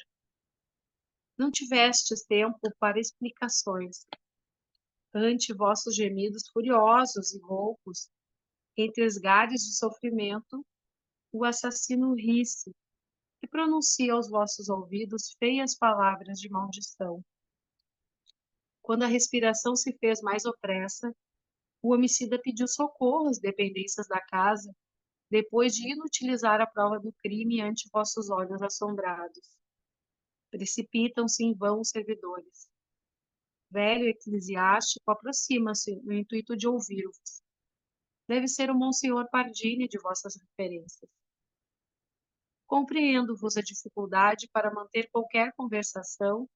Não tivestes tempo para explicações. Ante vossos gemidos furiosos e roucos, entre esgares de sofrimento, o assassino ri-se e pronuncia aos vossos ouvidos feias palavras de maldição. Quando a respiração se fez mais opressa, o homicida pediu socorro às dependências da casa, depois de inutilizar a prova do crime ante vossos olhos assombrados. Precipitam-se em vão os servidores. Velho eclesiástico aproxima-se no intuito de ouvir-vos. Deve ser o Monsenhor Pardini de vossas referências. Compreendendo-vos a dificuldade para manter qualquer conversação,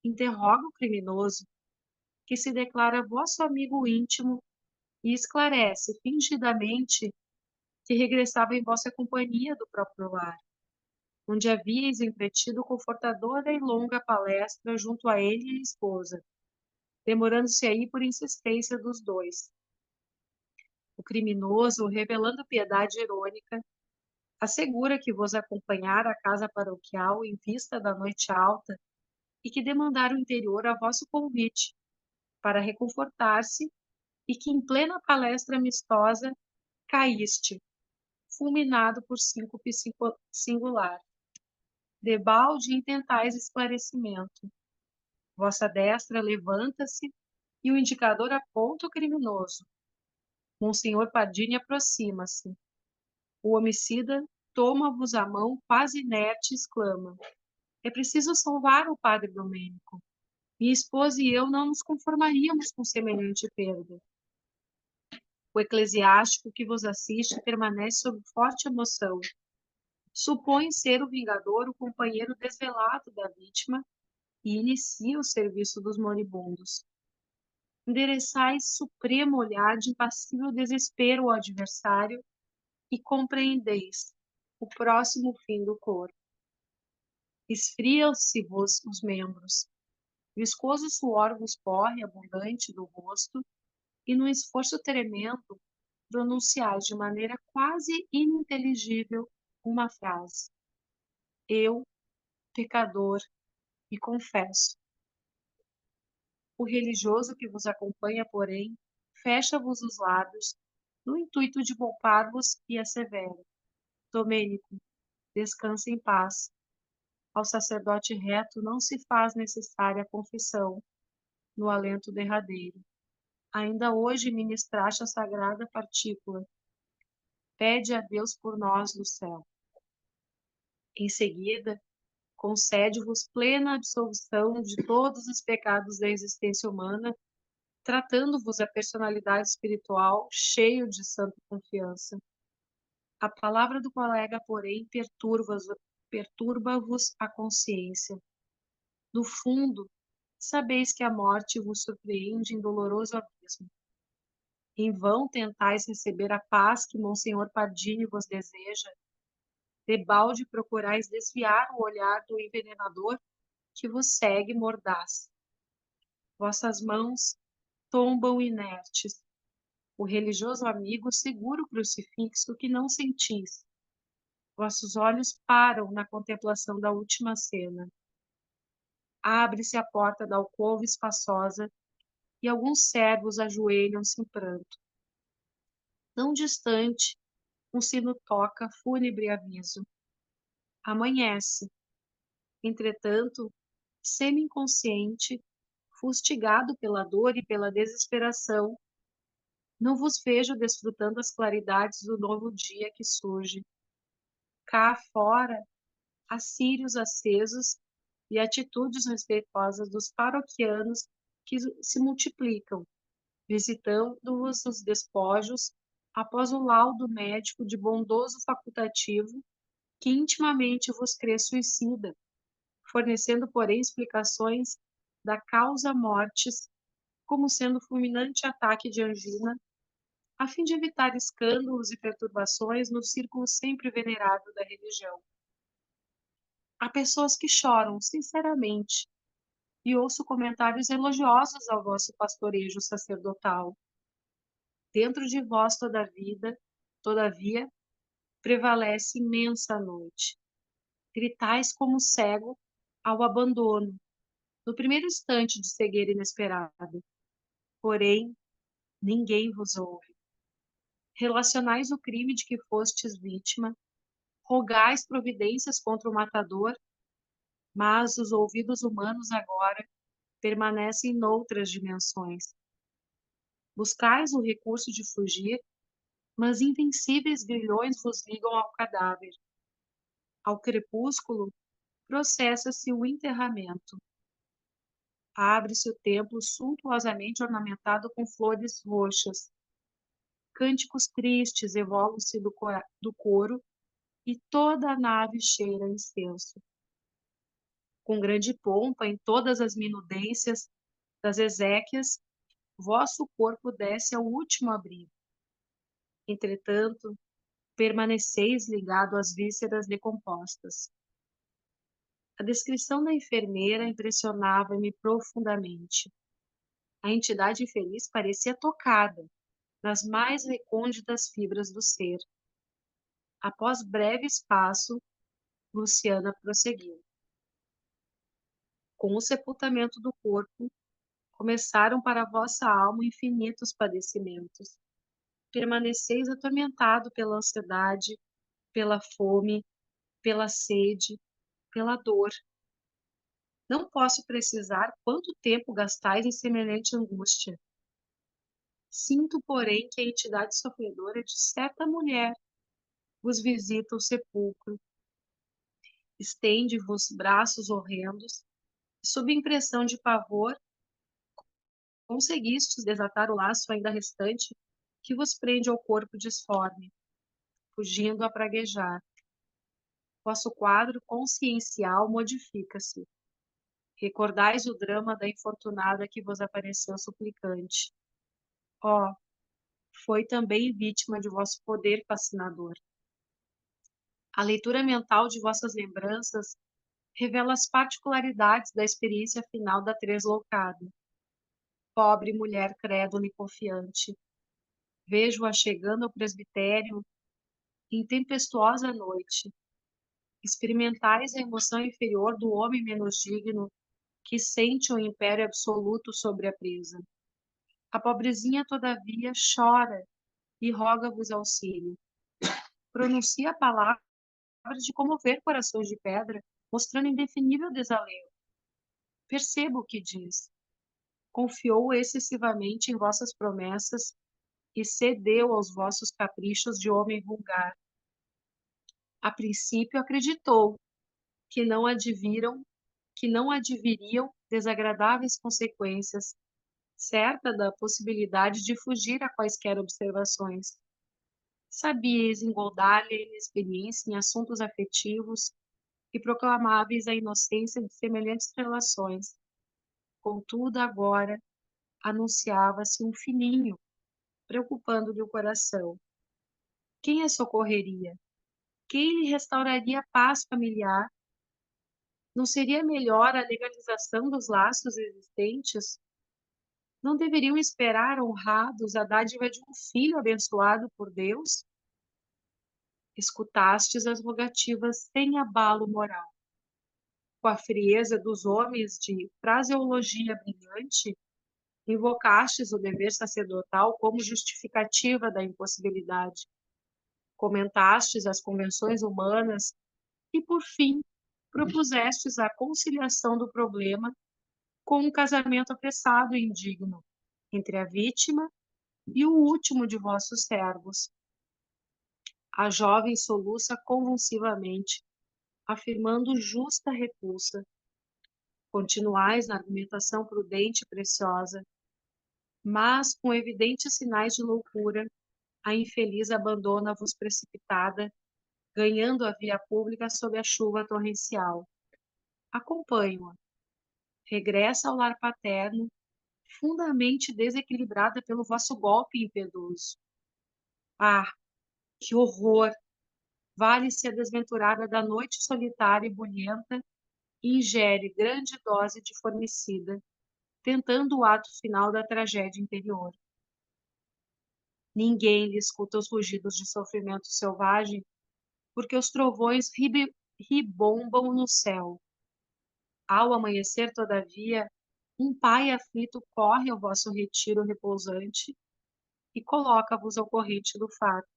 interroga o criminoso, que se declara vosso amigo íntimo e esclarece fingidamente que regressava em vossa companhia do próprio lar, onde havíeis entretido confortadora e longa palestra junto a ele e a esposa, demorando-se aí por insistência dos dois. O criminoso, revelando piedade irônica, assegura que vos acompanhara à casa paroquial em vista da noite alta e que demandara o interior a vosso convite, para reconfortar-se, e que em plena palestra amistosa caíste, fulminado por síncope singular. Debalde intentais esclarecimento. Vossa destra levanta-se e o indicador aponta o criminoso. Monsenhor Pardini aproxima-se. O homicida toma-vos a mão quase inerte e exclama: é preciso salvar o padre Domênico. Minha esposa e eu não nos conformaríamos com semelhante perda. O eclesiástico que vos assiste permanece sob forte emoção. Supõe ser o vingador o companheiro desvelado da vítima e inicia o serviço dos moribundos. Endereçais supremo olhar de impassível desespero ao adversário e compreendeis o próximo fim do corpo. Esfriam-se-vos os membros. Viscoso suor vos corre abundante do rosto e, num esforço tremendo, pronunciais de maneira quase ininteligível uma frase: eu, pecador, me confesso. O religioso que vos acompanha, porém, fecha-vos os lábios, no intuito de poupar-vos e assevera: Domênico, descansa em paz. Ao sacerdote reto não se faz necessária a confissão no alento derradeiro. Ainda hoje ministraste a sagrada partícula. Pede a Deus por nós no céu. Em seguida, concede-vos plena absolvição de todos os pecados da existência humana, tratando-vos a personalidade espiritual cheio de santa confiança. A palavra do colega, porém, perturba-vos a consciência. No fundo, sabeis que a morte vos surpreende em doloroso abismo. Em vão tentais receber a paz que Monsenhor Pardini vos deseja. Debalde procurais desviar o olhar do envenenador que vos segue mordaz. Vossas mãos tombam inertes. O religioso amigo segura o crucifixo que não sentis. Vossos olhos param na contemplação da última cena. Abre-se a porta da alcova espaçosa e alguns servos ajoelham-se em pranto. Não distante, um sino toca fúnebre aviso. Amanhece. Entretanto, semi-inconsciente, fustigado pela dor e pela desesperação, não vos vejo desfrutando as claridades do novo dia que surge. Cá fora, há círios acesos e atitudes respeitosas dos paroquianos que se multiplicam, visitando-vos os despojos após o laudo médico de bondoso facultativo que intimamente vos crê suicida, fornecendo, porém, explicações da causa mortis como sendo fulminante ataque de angina, a fim de evitar escândalos e perturbações no círculo sempre venerado da religião. Há pessoas que choram sinceramente e ouço comentários elogiosos ao vosso pastorejo sacerdotal. Dentro de vós todavia, prevalece imensa noite. Gritais como cego ao abandono, no primeiro instante de cegueira inesperada. Porém, ninguém vos ouve. Relacionais o crime de que fostes vítima, rogais providências contra o matador, mas os ouvidos humanos agora permanecem noutras dimensões. Buscais o recurso de fugir, mas invencíveis grilhões vos ligam ao cadáver. Ao crepúsculo, processa-se o enterramento. Abre-se o templo suntuosamente ornamentado com flores roxas. Cânticos tristes evolam-se do coro e toda a nave cheira a incenso. Com grande pompa, em todas as minudências das exéquias, vosso corpo desce ao último abrigo. Entretanto, permaneceis ligado às vísceras decompostas. A descrição da enfermeira impressionava-me profundamente. A entidade infeliz parecia tocada nas mais recônditas fibras do ser. Após breve espaço, Luciana prosseguiu. Com o sepultamento do corpo, começaram para a vossa alma infinitos padecimentos. Permaneceis atormentado pela ansiedade, pela fome, pela sede, pela dor. Não posso precisar quanto tempo gastais em semelhante angústia. Sinto, porém, que a entidade sofredora de certa mulher vos visita o sepulcro. Estende-vos braços horrendos, e, sob impressão de pavor, conseguistes desatar o laço ainda restante que vos prende ao corpo disforme, fugindo a praguejar. Vosso quadro consciencial modifica-se. Recordais o drama da infortunada que vos apareceu suplicante. Oh, foi também vítima de vosso poder fascinador. A leitura mental de vossas lembranças revela as particularidades da experiência final da tresloucada. Pobre mulher crédula e confiante. Vejo-a chegando ao presbitério em tempestuosa noite. Experimentais a emoção inferior do homem menos digno que sente um império absoluto sobre a presa. A pobrezinha, todavia, chora e roga-vos auxílio. Pronuncia palavras de comover corações de pedra mostrando indefinível desalento. Perceba o que diz. Confiou excessivamente em vossas promessas e cedeu aos vossos caprichos de homem vulgar. A princípio acreditou que não adviriam desagradáveis consequências, certa da possibilidade de fugir a quaisquer observações. Sabíeis engoldar-lhe a inexperiência em assuntos afetivos e proclamáveis a inocência de semelhantes relações. Contudo, agora anunciava-se um filhinho, preocupando-lhe o coração. Quem a socorreria? Quem lhe restauraria a paz familiar? Não seria melhor a legalização dos laços existentes? Não deveriam esperar honrados a dádiva de um filho abençoado por Deus? Escutastes as rogativas sem abalo moral. Com a frieza dos homens de fraseologia brilhante, invocastes o dever sacerdotal como justificativa da impossibilidade. Comentastes as convenções humanas e, por fim, propusestes a conciliação do problema com um casamento apressado e indigno entre a vítima e o último de vossos servos. A jovem soluça convulsivamente, afirmando justa repulsa. Continuais na argumentação prudente e preciosa, mas com evidentes sinais de loucura, a infeliz abandona-vos precipitada, ganhando a via pública sob a chuva torrencial. Acompanho-a. Regressa ao lar paterno, fundamente desequilibrada pelo vosso golpe impiedoso. Ah, que horror! Vale-se a desventurada da noite solitária e bulhenta e ingere grande dose de formicida, tentando o ato final da tragédia interior. Ninguém lhe escuta os rugidos de sofrimento selvagem, porque os trovões ribombam no céu. Ao amanhecer, todavia, um pai aflito corre ao vosso retiro repousante e coloca-vos ao corrente do fato.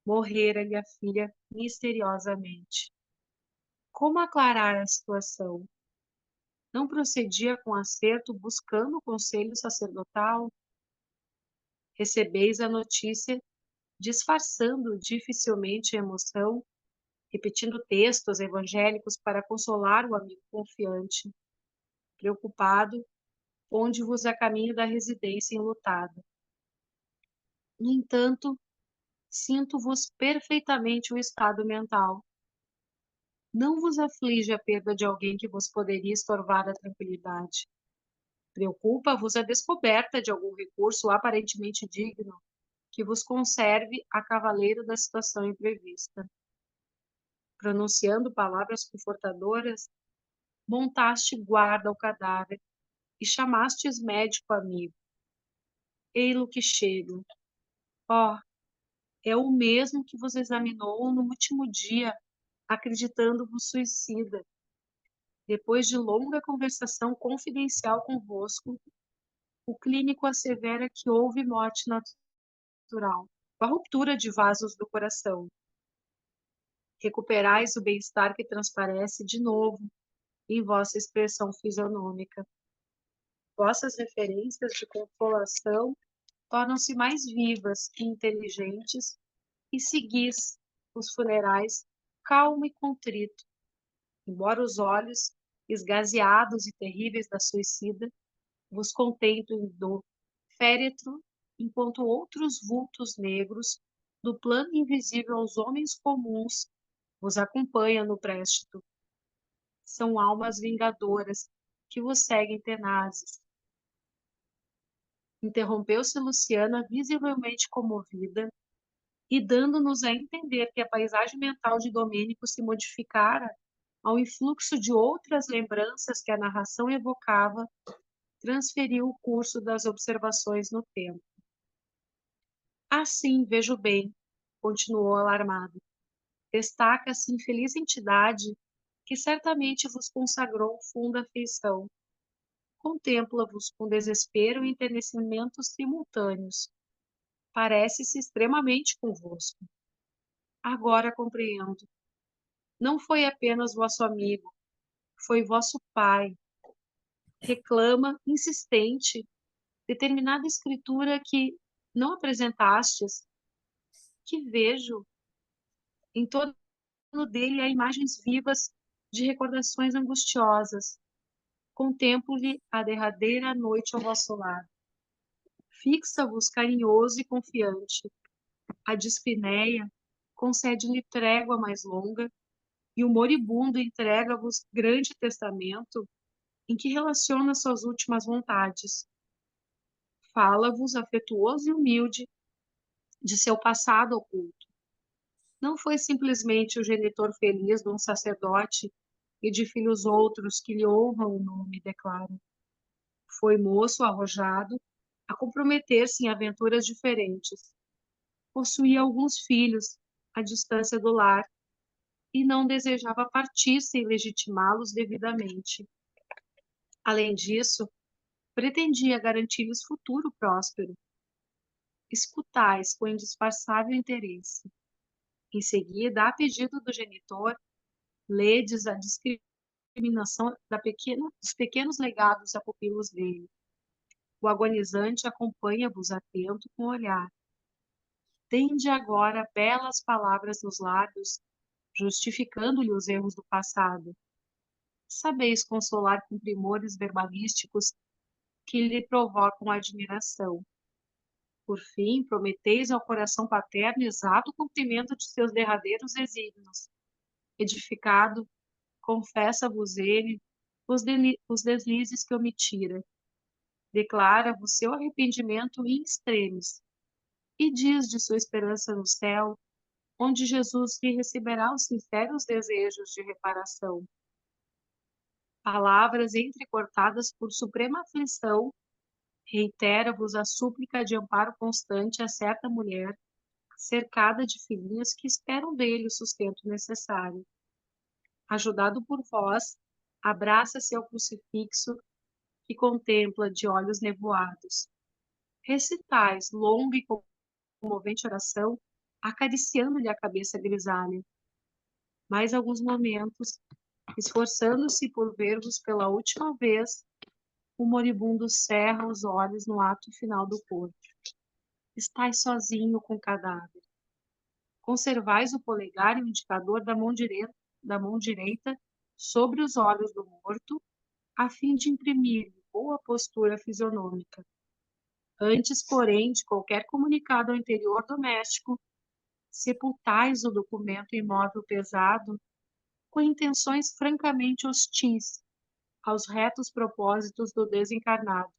Morrera-lhe a filha misteriosamente. Como aclarar a situação? Não procedia com acerto buscando o conselho sacerdotal? Recebeis a notícia, disfarçando dificilmente a emoção, repetindo textos evangélicos para consolar o amigo confiante. Preocupado, ponde-vos a caminho da residência enlutada. No entanto, sinto-vos perfeitamente o estado mental. Não vos aflige a perda de alguém que vos poderia estorvar a tranquilidade. Preocupa-vos a descoberta de algum recurso aparentemente digno que vos conserve a cavaleiro da situação imprevista. Pronunciando palavras confortadoras, montaste guarda ao cadáver e chamastes médico amigo. Ei-lo que chega. Oh, é o mesmo que vos examinou no último dia, acreditando-vos suicida. Depois de longa conversação confidencial convosco, o clínico assevera que houve morte natural, com a ruptura de vasos do coração. Recuperais o bem-estar que transparece de novo em vossa expressão fisionômica. Vossas referências de consolação tornam-se mais vivas e inteligentes e seguis os funerais calmo e contrito, embora os olhos, esgazeados e terríveis da suicida, vos contemplem do féretro, enquanto outros vultos negros, do plano invisível aos homens comuns, vos acompanham no préstito. São almas vingadoras que vos seguem tenazes. Interrompeu-se Luciana, visivelmente comovida, e dando-nos a entender que a paisagem mental de Domênico se modificara ao influxo de outras lembranças que a narração evocava, transferiu o curso das observações no tempo. Assim, vejo bem, continuou alarmado, destaca-se infeliz entidade que certamente vos consagrou funda afeição. Contempla-vos com desespero e enternecimentos simultâneos. Parece-se extremamente convosco. Agora compreendo. Não foi apenas vosso amigo, foi vosso pai. Reclama, insistente, determinada escritura que não apresentastes, que vejo em torno dele há imagens vivas de recordações angustiosas. Contemplo-lhe a derradeira noite ao vosso lado. Fixa-vos carinhoso e confiante. A dispneia concede-lhe trégua mais longa, e o moribundo entrega-vos grande testamento em que relaciona suas últimas vontades. Fala-vos afetuoso e humilde de seu passado oculto. Não foi simplesmente o genitor feliz de um sacerdote e de filhos outros que lhe honram o nome, declara. Foi moço arrojado a comprometer-se em aventuras diferentes. Possuía alguns filhos à distância do lar e não desejava partir sem legitimá-los devidamente. Além disso, pretendia garantir-lhes futuro próspero. Escutais com indisfarçável interesse. Em seguida, a pedido do genitor, ledes a discriminação dos pequenos legados a pupilos dele. O agonizante acompanha-vos atento com o olhar. Tende agora belas palavras nos lábios, justificando-lhe os erros do passado. Sabeis consolar com primores verbalísticos que lhe provocam admiração. Por fim, prometeis ao coração paterno exato cumprimento de seus derradeiros desígnios. Edificado, confessa-vos ele os deslizes que omitira. Declara-vos seu arrependimento in extremis e diz de sua esperança no céu, onde Jesus lhe receberá os sinceros desejos de reparação. Palavras entrecortadas por suprema aflição, reitera-vos a súplica de amparo constante a certa mulher, cercada de filhinhos que esperam dele o sustento necessário. Ajudado por vós, abraça-se ao crucifixo que contempla de olhos nevoados. Recitais longa e comovente oração, acariciando-lhe a cabeça grisalha. Mais alguns momentos, esforçando-se por ver-vos pela última vez, o moribundo cerra os olhos no ato final do corpo. Estais sozinho com o cadáver. Conservais o polegar e o indicador da mão direita sobre os olhos do morto, a fim de imprimir boa postura fisionômica. Antes, porém, de qualquer comunicado ao interior doméstico, sepultais o documento imóvel pesado com intenções francamente hostis aos retos propósitos do desencarnado.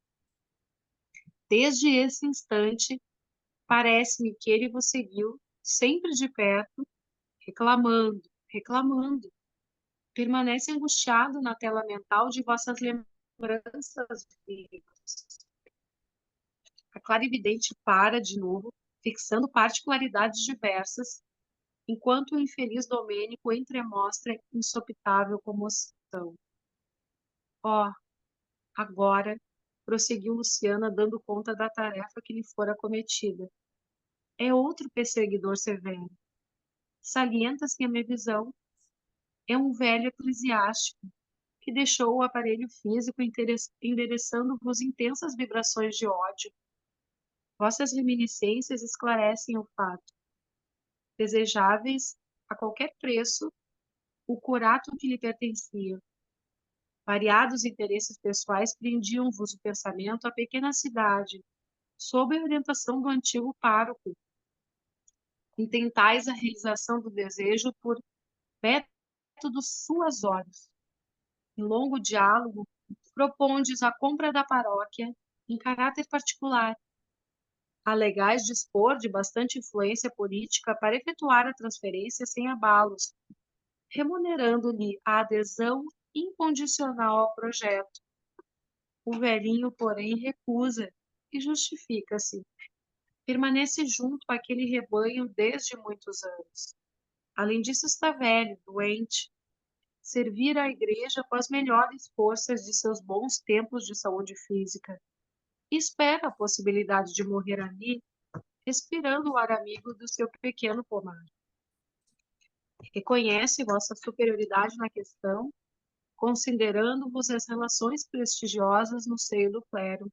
Desde esse instante, parece-me que ele vos seguiu, sempre de perto, reclamando. Permanece angustiado na tela mental de vossas lembranças vivas. A clarividente para de novo, fixando particularidades diversas, enquanto o infeliz Domênico entremostra insopitável comoção. Oh, agora, prosseguiu Luciana, dando conta da tarefa que lhe fora cometida. É outro perseguidor severo. Salienta-se que a minha visão é um velho eclesiástico que deixou o aparelho físico endereçando-vos intensas vibrações de ódio. Vossas reminiscências esclarecem o fato. Desejáveis, a qualquer preço, o curato que lhe pertencia. Variados interesses pessoais prendiam-vos o pensamento à pequena cidade, sob a orientação do antigo pároco. Intentais a realização do desejo por métodos suas horas. Em longo diálogo, propondes a compra da paróquia em caráter particular. Alegais dispor de bastante influência política para efetuar a transferência sem abalos, remunerando-lhe a adesão incondicional ao projeto. O velhinho, porém, recusa e justifica-se. Permanece junto àquele rebanho desde muitos anos. Além disso, está velho, doente. Servir à igreja com as melhores forças de seus bons tempos de saúde física. E espera a possibilidade de morrer ali, respirando o ar amigo do seu pequeno pomar. Reconhece vossa superioridade na questão, considerando-vos as relações prestigiosas no seio do clero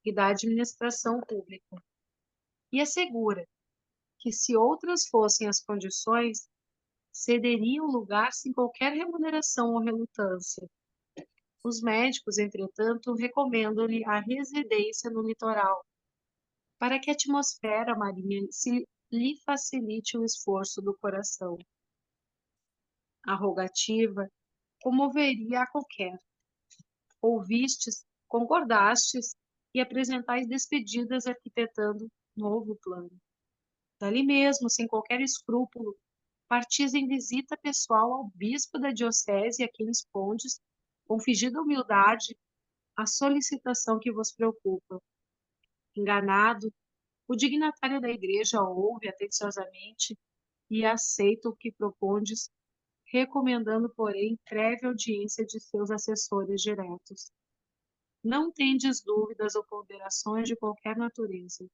e da administração pública, e assegura que, se outras fossem as condições, cederia o lugar sem qualquer remuneração ou relutância. Os médicos, entretanto, recomendam-lhe a residência no litoral, para que a atmosfera marinha lhe facilite o esforço do coração. A rogativa comoveria a qualquer. Ouvistes, concordastes e apresentais despedidas arquitetando novo plano. Dali mesmo, sem qualquer escrúpulo, partis em visita pessoal ao bispo da diocese a quem expondes, com fingida humildade, a solicitação que vos preocupa. Enganado, o dignatário da igreja ouve atenciosamente e aceita o que propondes, recomendando, porém, prévia audiência de seus assessores diretos. Não tendes dúvidas ou ponderações de qualquer natureza.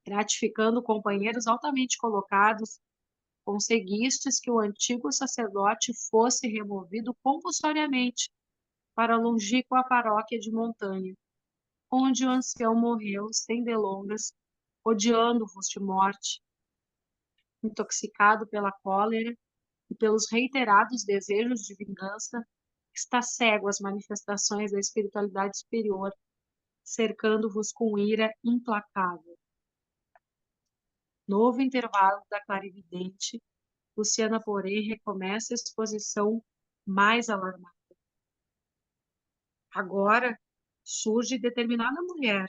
Gratificando companheiros altamente colocados, conseguistes que o antigo sacerdote fosse removido compulsoriamente para a longínqua paróquia de Montanha, onde o ancião morreu sem delongas, odiando-vos de morte, intoxicado pela cólera e pelos reiterados desejos de vingança, está cego às manifestações da espiritualidade superior, cercando-vos com ira implacável. Novo intervalo da clarividente, Luciana, porém, recomeça a exposição mais alarmada. Agora surge determinada mulher.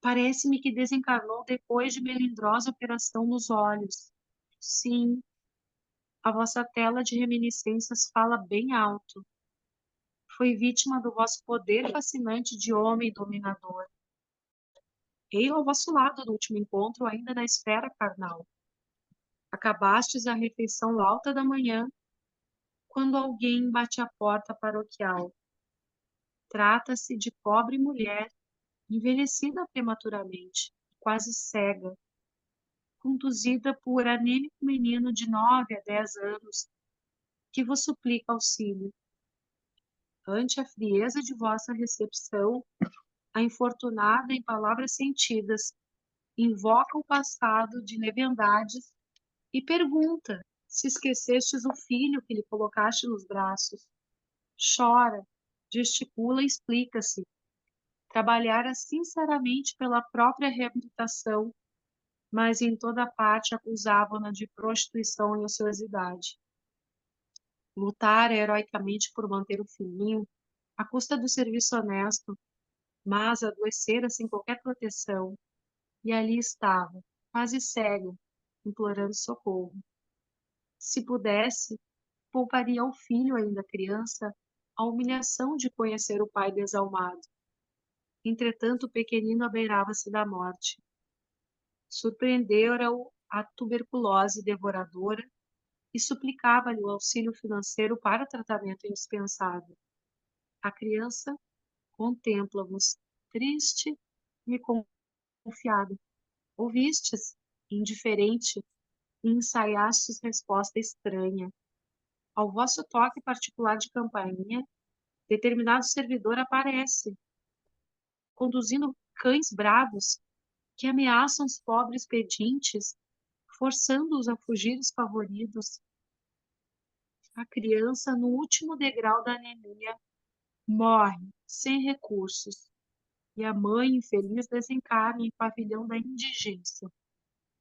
Parece-me que desencarnou depois de melindrosa operação nos olhos. Sim, a vossa tela de reminiscências fala bem alto. Foi vítima do vosso poder fascinante de homem dominador. Ei ao vosso lado no último encontro, ainda na esfera carnal. Acabastes a refeição alta da manhã, quando alguém bate à porta paroquial. Trata-se de pobre mulher, envelhecida prematuramente, quase cega, conduzida por anêmico menino de 9 a 10 anos, que vos suplica auxílio. Ante a frieza de vossa recepção, a infortunada, em palavras sentidas, invoca o passado de leviandades e pergunta se esquecestes o filho que lhe colocaste nos braços. Chora, gesticula e explica-se. Trabalhara sinceramente pela própria reabilitação, mas em toda parte acusavam-na de prostituição e ociosidade. Lutara heroicamente por manter o filhinho, à custa do serviço honesto, mas adoecera sem qualquer proteção, e ali estava, quase cego, implorando socorro. Se pudesse, pouparia ao filho ainda criança a humilhação de conhecer o pai desalmado. Entretanto, o pequenino abeirava-se da morte. Surpreendera-o a tuberculose devoradora e suplicava-lhe o auxílio financeiro para o tratamento indispensável. A criança contempla-vos, triste e confiada. Ouvistes, indiferente, e ensaiastes resposta estranha. Ao vosso toque particular de campainha, determinado servidor aparece, conduzindo cães bravos que ameaçam os pobres pedintes, forçando-os a fugir espavoridos. A criança, no último degrau da anemia, morre sem recursos, e a mãe infeliz desencarna em pavilhão da indigência,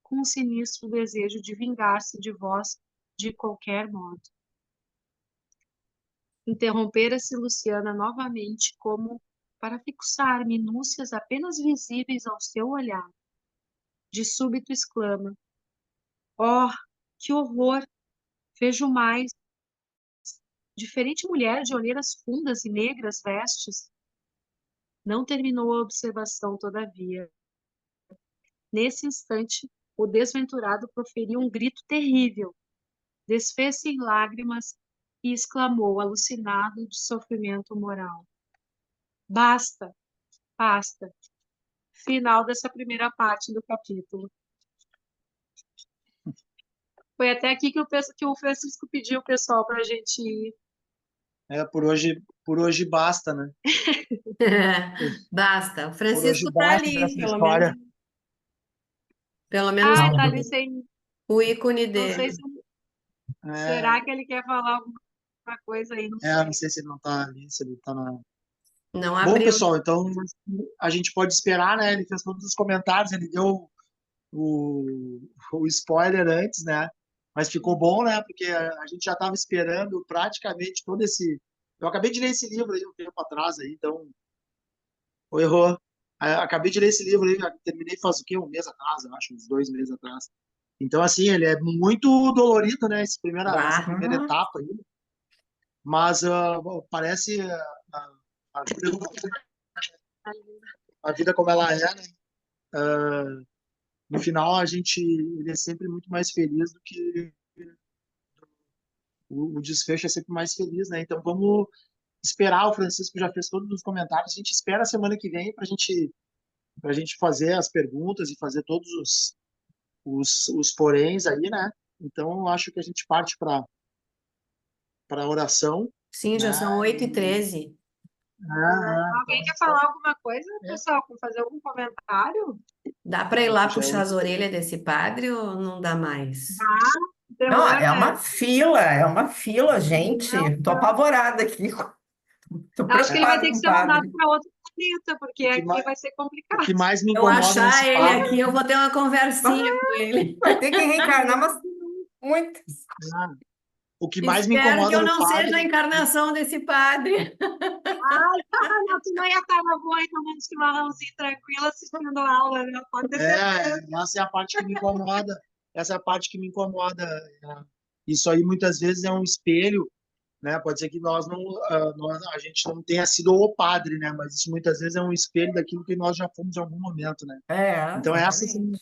com um sinistro desejo de vingar-se de vós de qualquer modo. Interrompera-se Luciana novamente, como para fixar minúcias apenas visíveis ao seu olhar. De súbito exclama: Oh, que horror! Vejo mais. Diferente mulher de olheiras fundas e negras vestes. Não terminou a observação, todavia. Nesse instante, o desventurado proferiu um grito terrível, desfez-se em lágrimas e exclamou, alucinado de sofrimento moral: Basta, basta. Final dessa primeira parte do capítulo. Foi até aqui que o Francisco pediu o pessoal para a gente ir. Por hoje basta, né? Basta. O Por hoje Francisco está basta ali, dessa história. pelo menos Ah, tem tá ali sem. o ícone Não sei dele. se. É, Será que ele quer falar alguma coisa aí? Não não sei. sei se ele não tá ali, se ele tá na. Não Bom, abriu. pessoal, então a gente pode esperar, né? Ele fez todos os comentários, ele deu o, o spoiler antes, né? Mas ficou bom, né? Porque a gente já estava esperando praticamente todo esse. Eu acabei de ler esse livro aí um tempo atrás, aí, então. Ou errou. Acabei de ler esse livro aí, terminei faz o quê? Um mês atrás, eu acho, uns 2 meses atrás. Então, assim, ele é muito dolorido, né? Essa primeira Bah. etapa aí. Mas parece a vida, a vida como ela é, né? No final, ele é sempre muito mais feliz do que o desfecho é sempre mais feliz, né? Então vamos esperar. O Francisco já fez todos os comentários. A gente espera a semana que vem para gente fazer as perguntas e fazer todos os poréns aí, né? Então eu acho que a gente parte para a oração, Sim, já são né? 8h13. Alguém quer falar alguma coisa, pessoal? Fazer algum comentário? Dá para ir lá Já é puxar as orelhas desse padre ou não dá mais? Não, Terror, né? é uma fila, gente. Tô apavorada aqui. Tô Acho que ele vai preocupada ter que com o ser mandado padre. para outro planeta, porque o que aqui mais, vai ser o complicado. que mais me Eu incomoda achar nesse ele padre, aqui, eu vou ter uma conversinha com ele. Vai ter que reencarnar, mas muitas. né? O que mais me Espero que incomoda eu no não seja a padre encarnação desse padre. Ai, não, tu não ia estar na boa aí tomando chimarrãozinho tranquilo assistindo aula, né? Pode ter certeza. essa é a parte que me incomoda. Essa é a parte que me incomoda. Isso aí muitas vezes é um espelho, né? Pode ser que a gente não tenha sido o padre, né? Mas isso muitas vezes é um espelho daquilo que nós já fomos em algum momento, né? É, Então exatamente.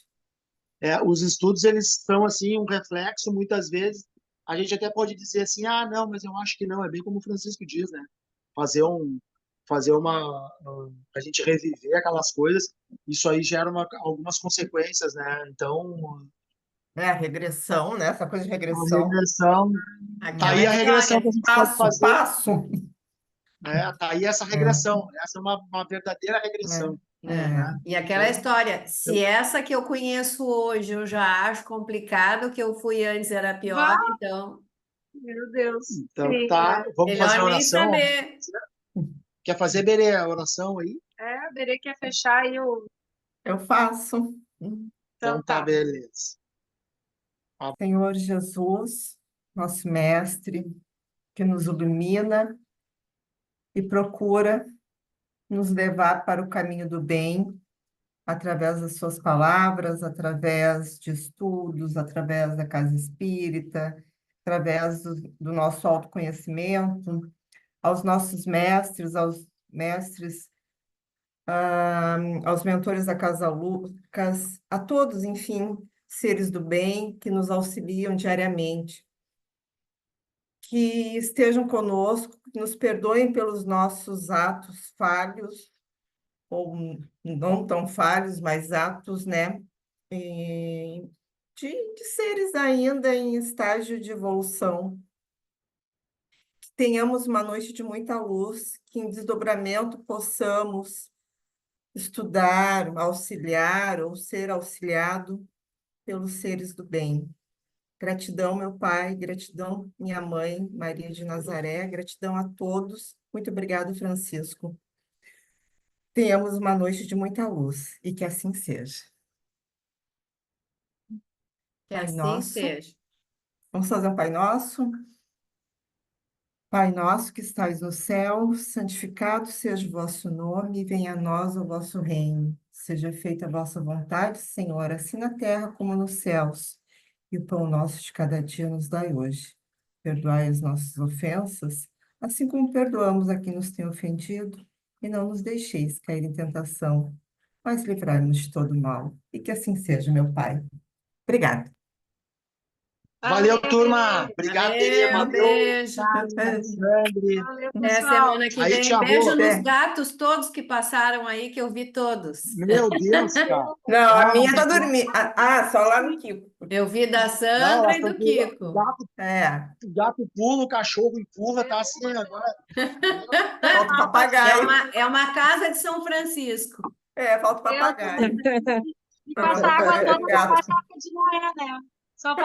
os estudos eles são assim um reflexo. Muitas vezes a gente até pode dizer assim, ah, não, mas eu acho que não. É bem como o Francisco diz, né? Fazer um, fazer a gente reviver aquelas coisas. Isso aí gera algumas consequências, né? Então É, a regressão, né? Essa coisa de a regressão. regressão, tá Aquela aí a regressão história. que a gente pode Passo, fazer, passo. né? Tá aí essa É, regressão. Essa é uma verdadeira regressão, é. né? E aquela Então, história, se essa que eu conheço hoje eu já acho complicado, o que eu fui antes era pior, Vá, então meu Deus. então Sim, tá, vamos fazer melhor a nem oração. saber. Quer fazer, Berê, a oração aí? a Berê quer fechar aí o. Eu faço. Então Então tá, tá. beleza. Senhor Jesus, nosso mestre, que nos ilumina e procura nos levar para o caminho do bem, através das suas palavras, através de estudos, através da casa espírita, através do nosso autoconhecimento, aos nossos mestres, aos mestres, aos mentores da Casa Lucas, a todos, enfim, seres do bem que nos auxiliam diariamente. Que estejam conosco, que nos perdoem pelos nossos atos falhos, ou não tão falhos, mas atos, né? E de seres ainda em estágio de evolução. Que tenhamos uma noite de muita luz, que em desdobramento possamos estudar, auxiliar ou ser auxiliado pelos seres do bem. Gratidão, meu pai, gratidão, minha mãe, Maria de Nazaré, gratidão a todos. Muito obrigado, Francisco. Tenhamos uma noite de muita luz e que assim seja. Que Pai assim nosso, seja. vamos fazer um Pai Nosso? Pai nosso que estais no céu, santificado seja o vosso nome, venha a nós o vosso reino. Seja feita a vossa vontade, Senhor, assim na terra como nos céus. E o pão nosso de cada dia nos dai hoje. Perdoai as nossas ofensas, assim como perdoamos a quem nos tem ofendido, e não nos deixeis cair em tentação, mas livrai-nos de todo mal. E que assim seja, meu Pai. Obrigada. Valeu, turma. Obrigado, Tere. Valeu, Valeu, beijo. Alexandre. Valeu, Até pessoal. semana que Aí, vem. tia Beijo Rô. nos gatos todos que passaram aí, que eu vi todos. Meu Deus, cara. Não, a Ah, minha tá dormindo. Só lá no Kiko. Eu vi da Não, Sandra elas e estão do com Kiko. É, o gato pula, o cachorro empurra, tá assim agora. falta o papagaio. É uma casa de São Francisco. Falta o papagaio. E com essa água toda Gato. vai passar de Noé, né? Só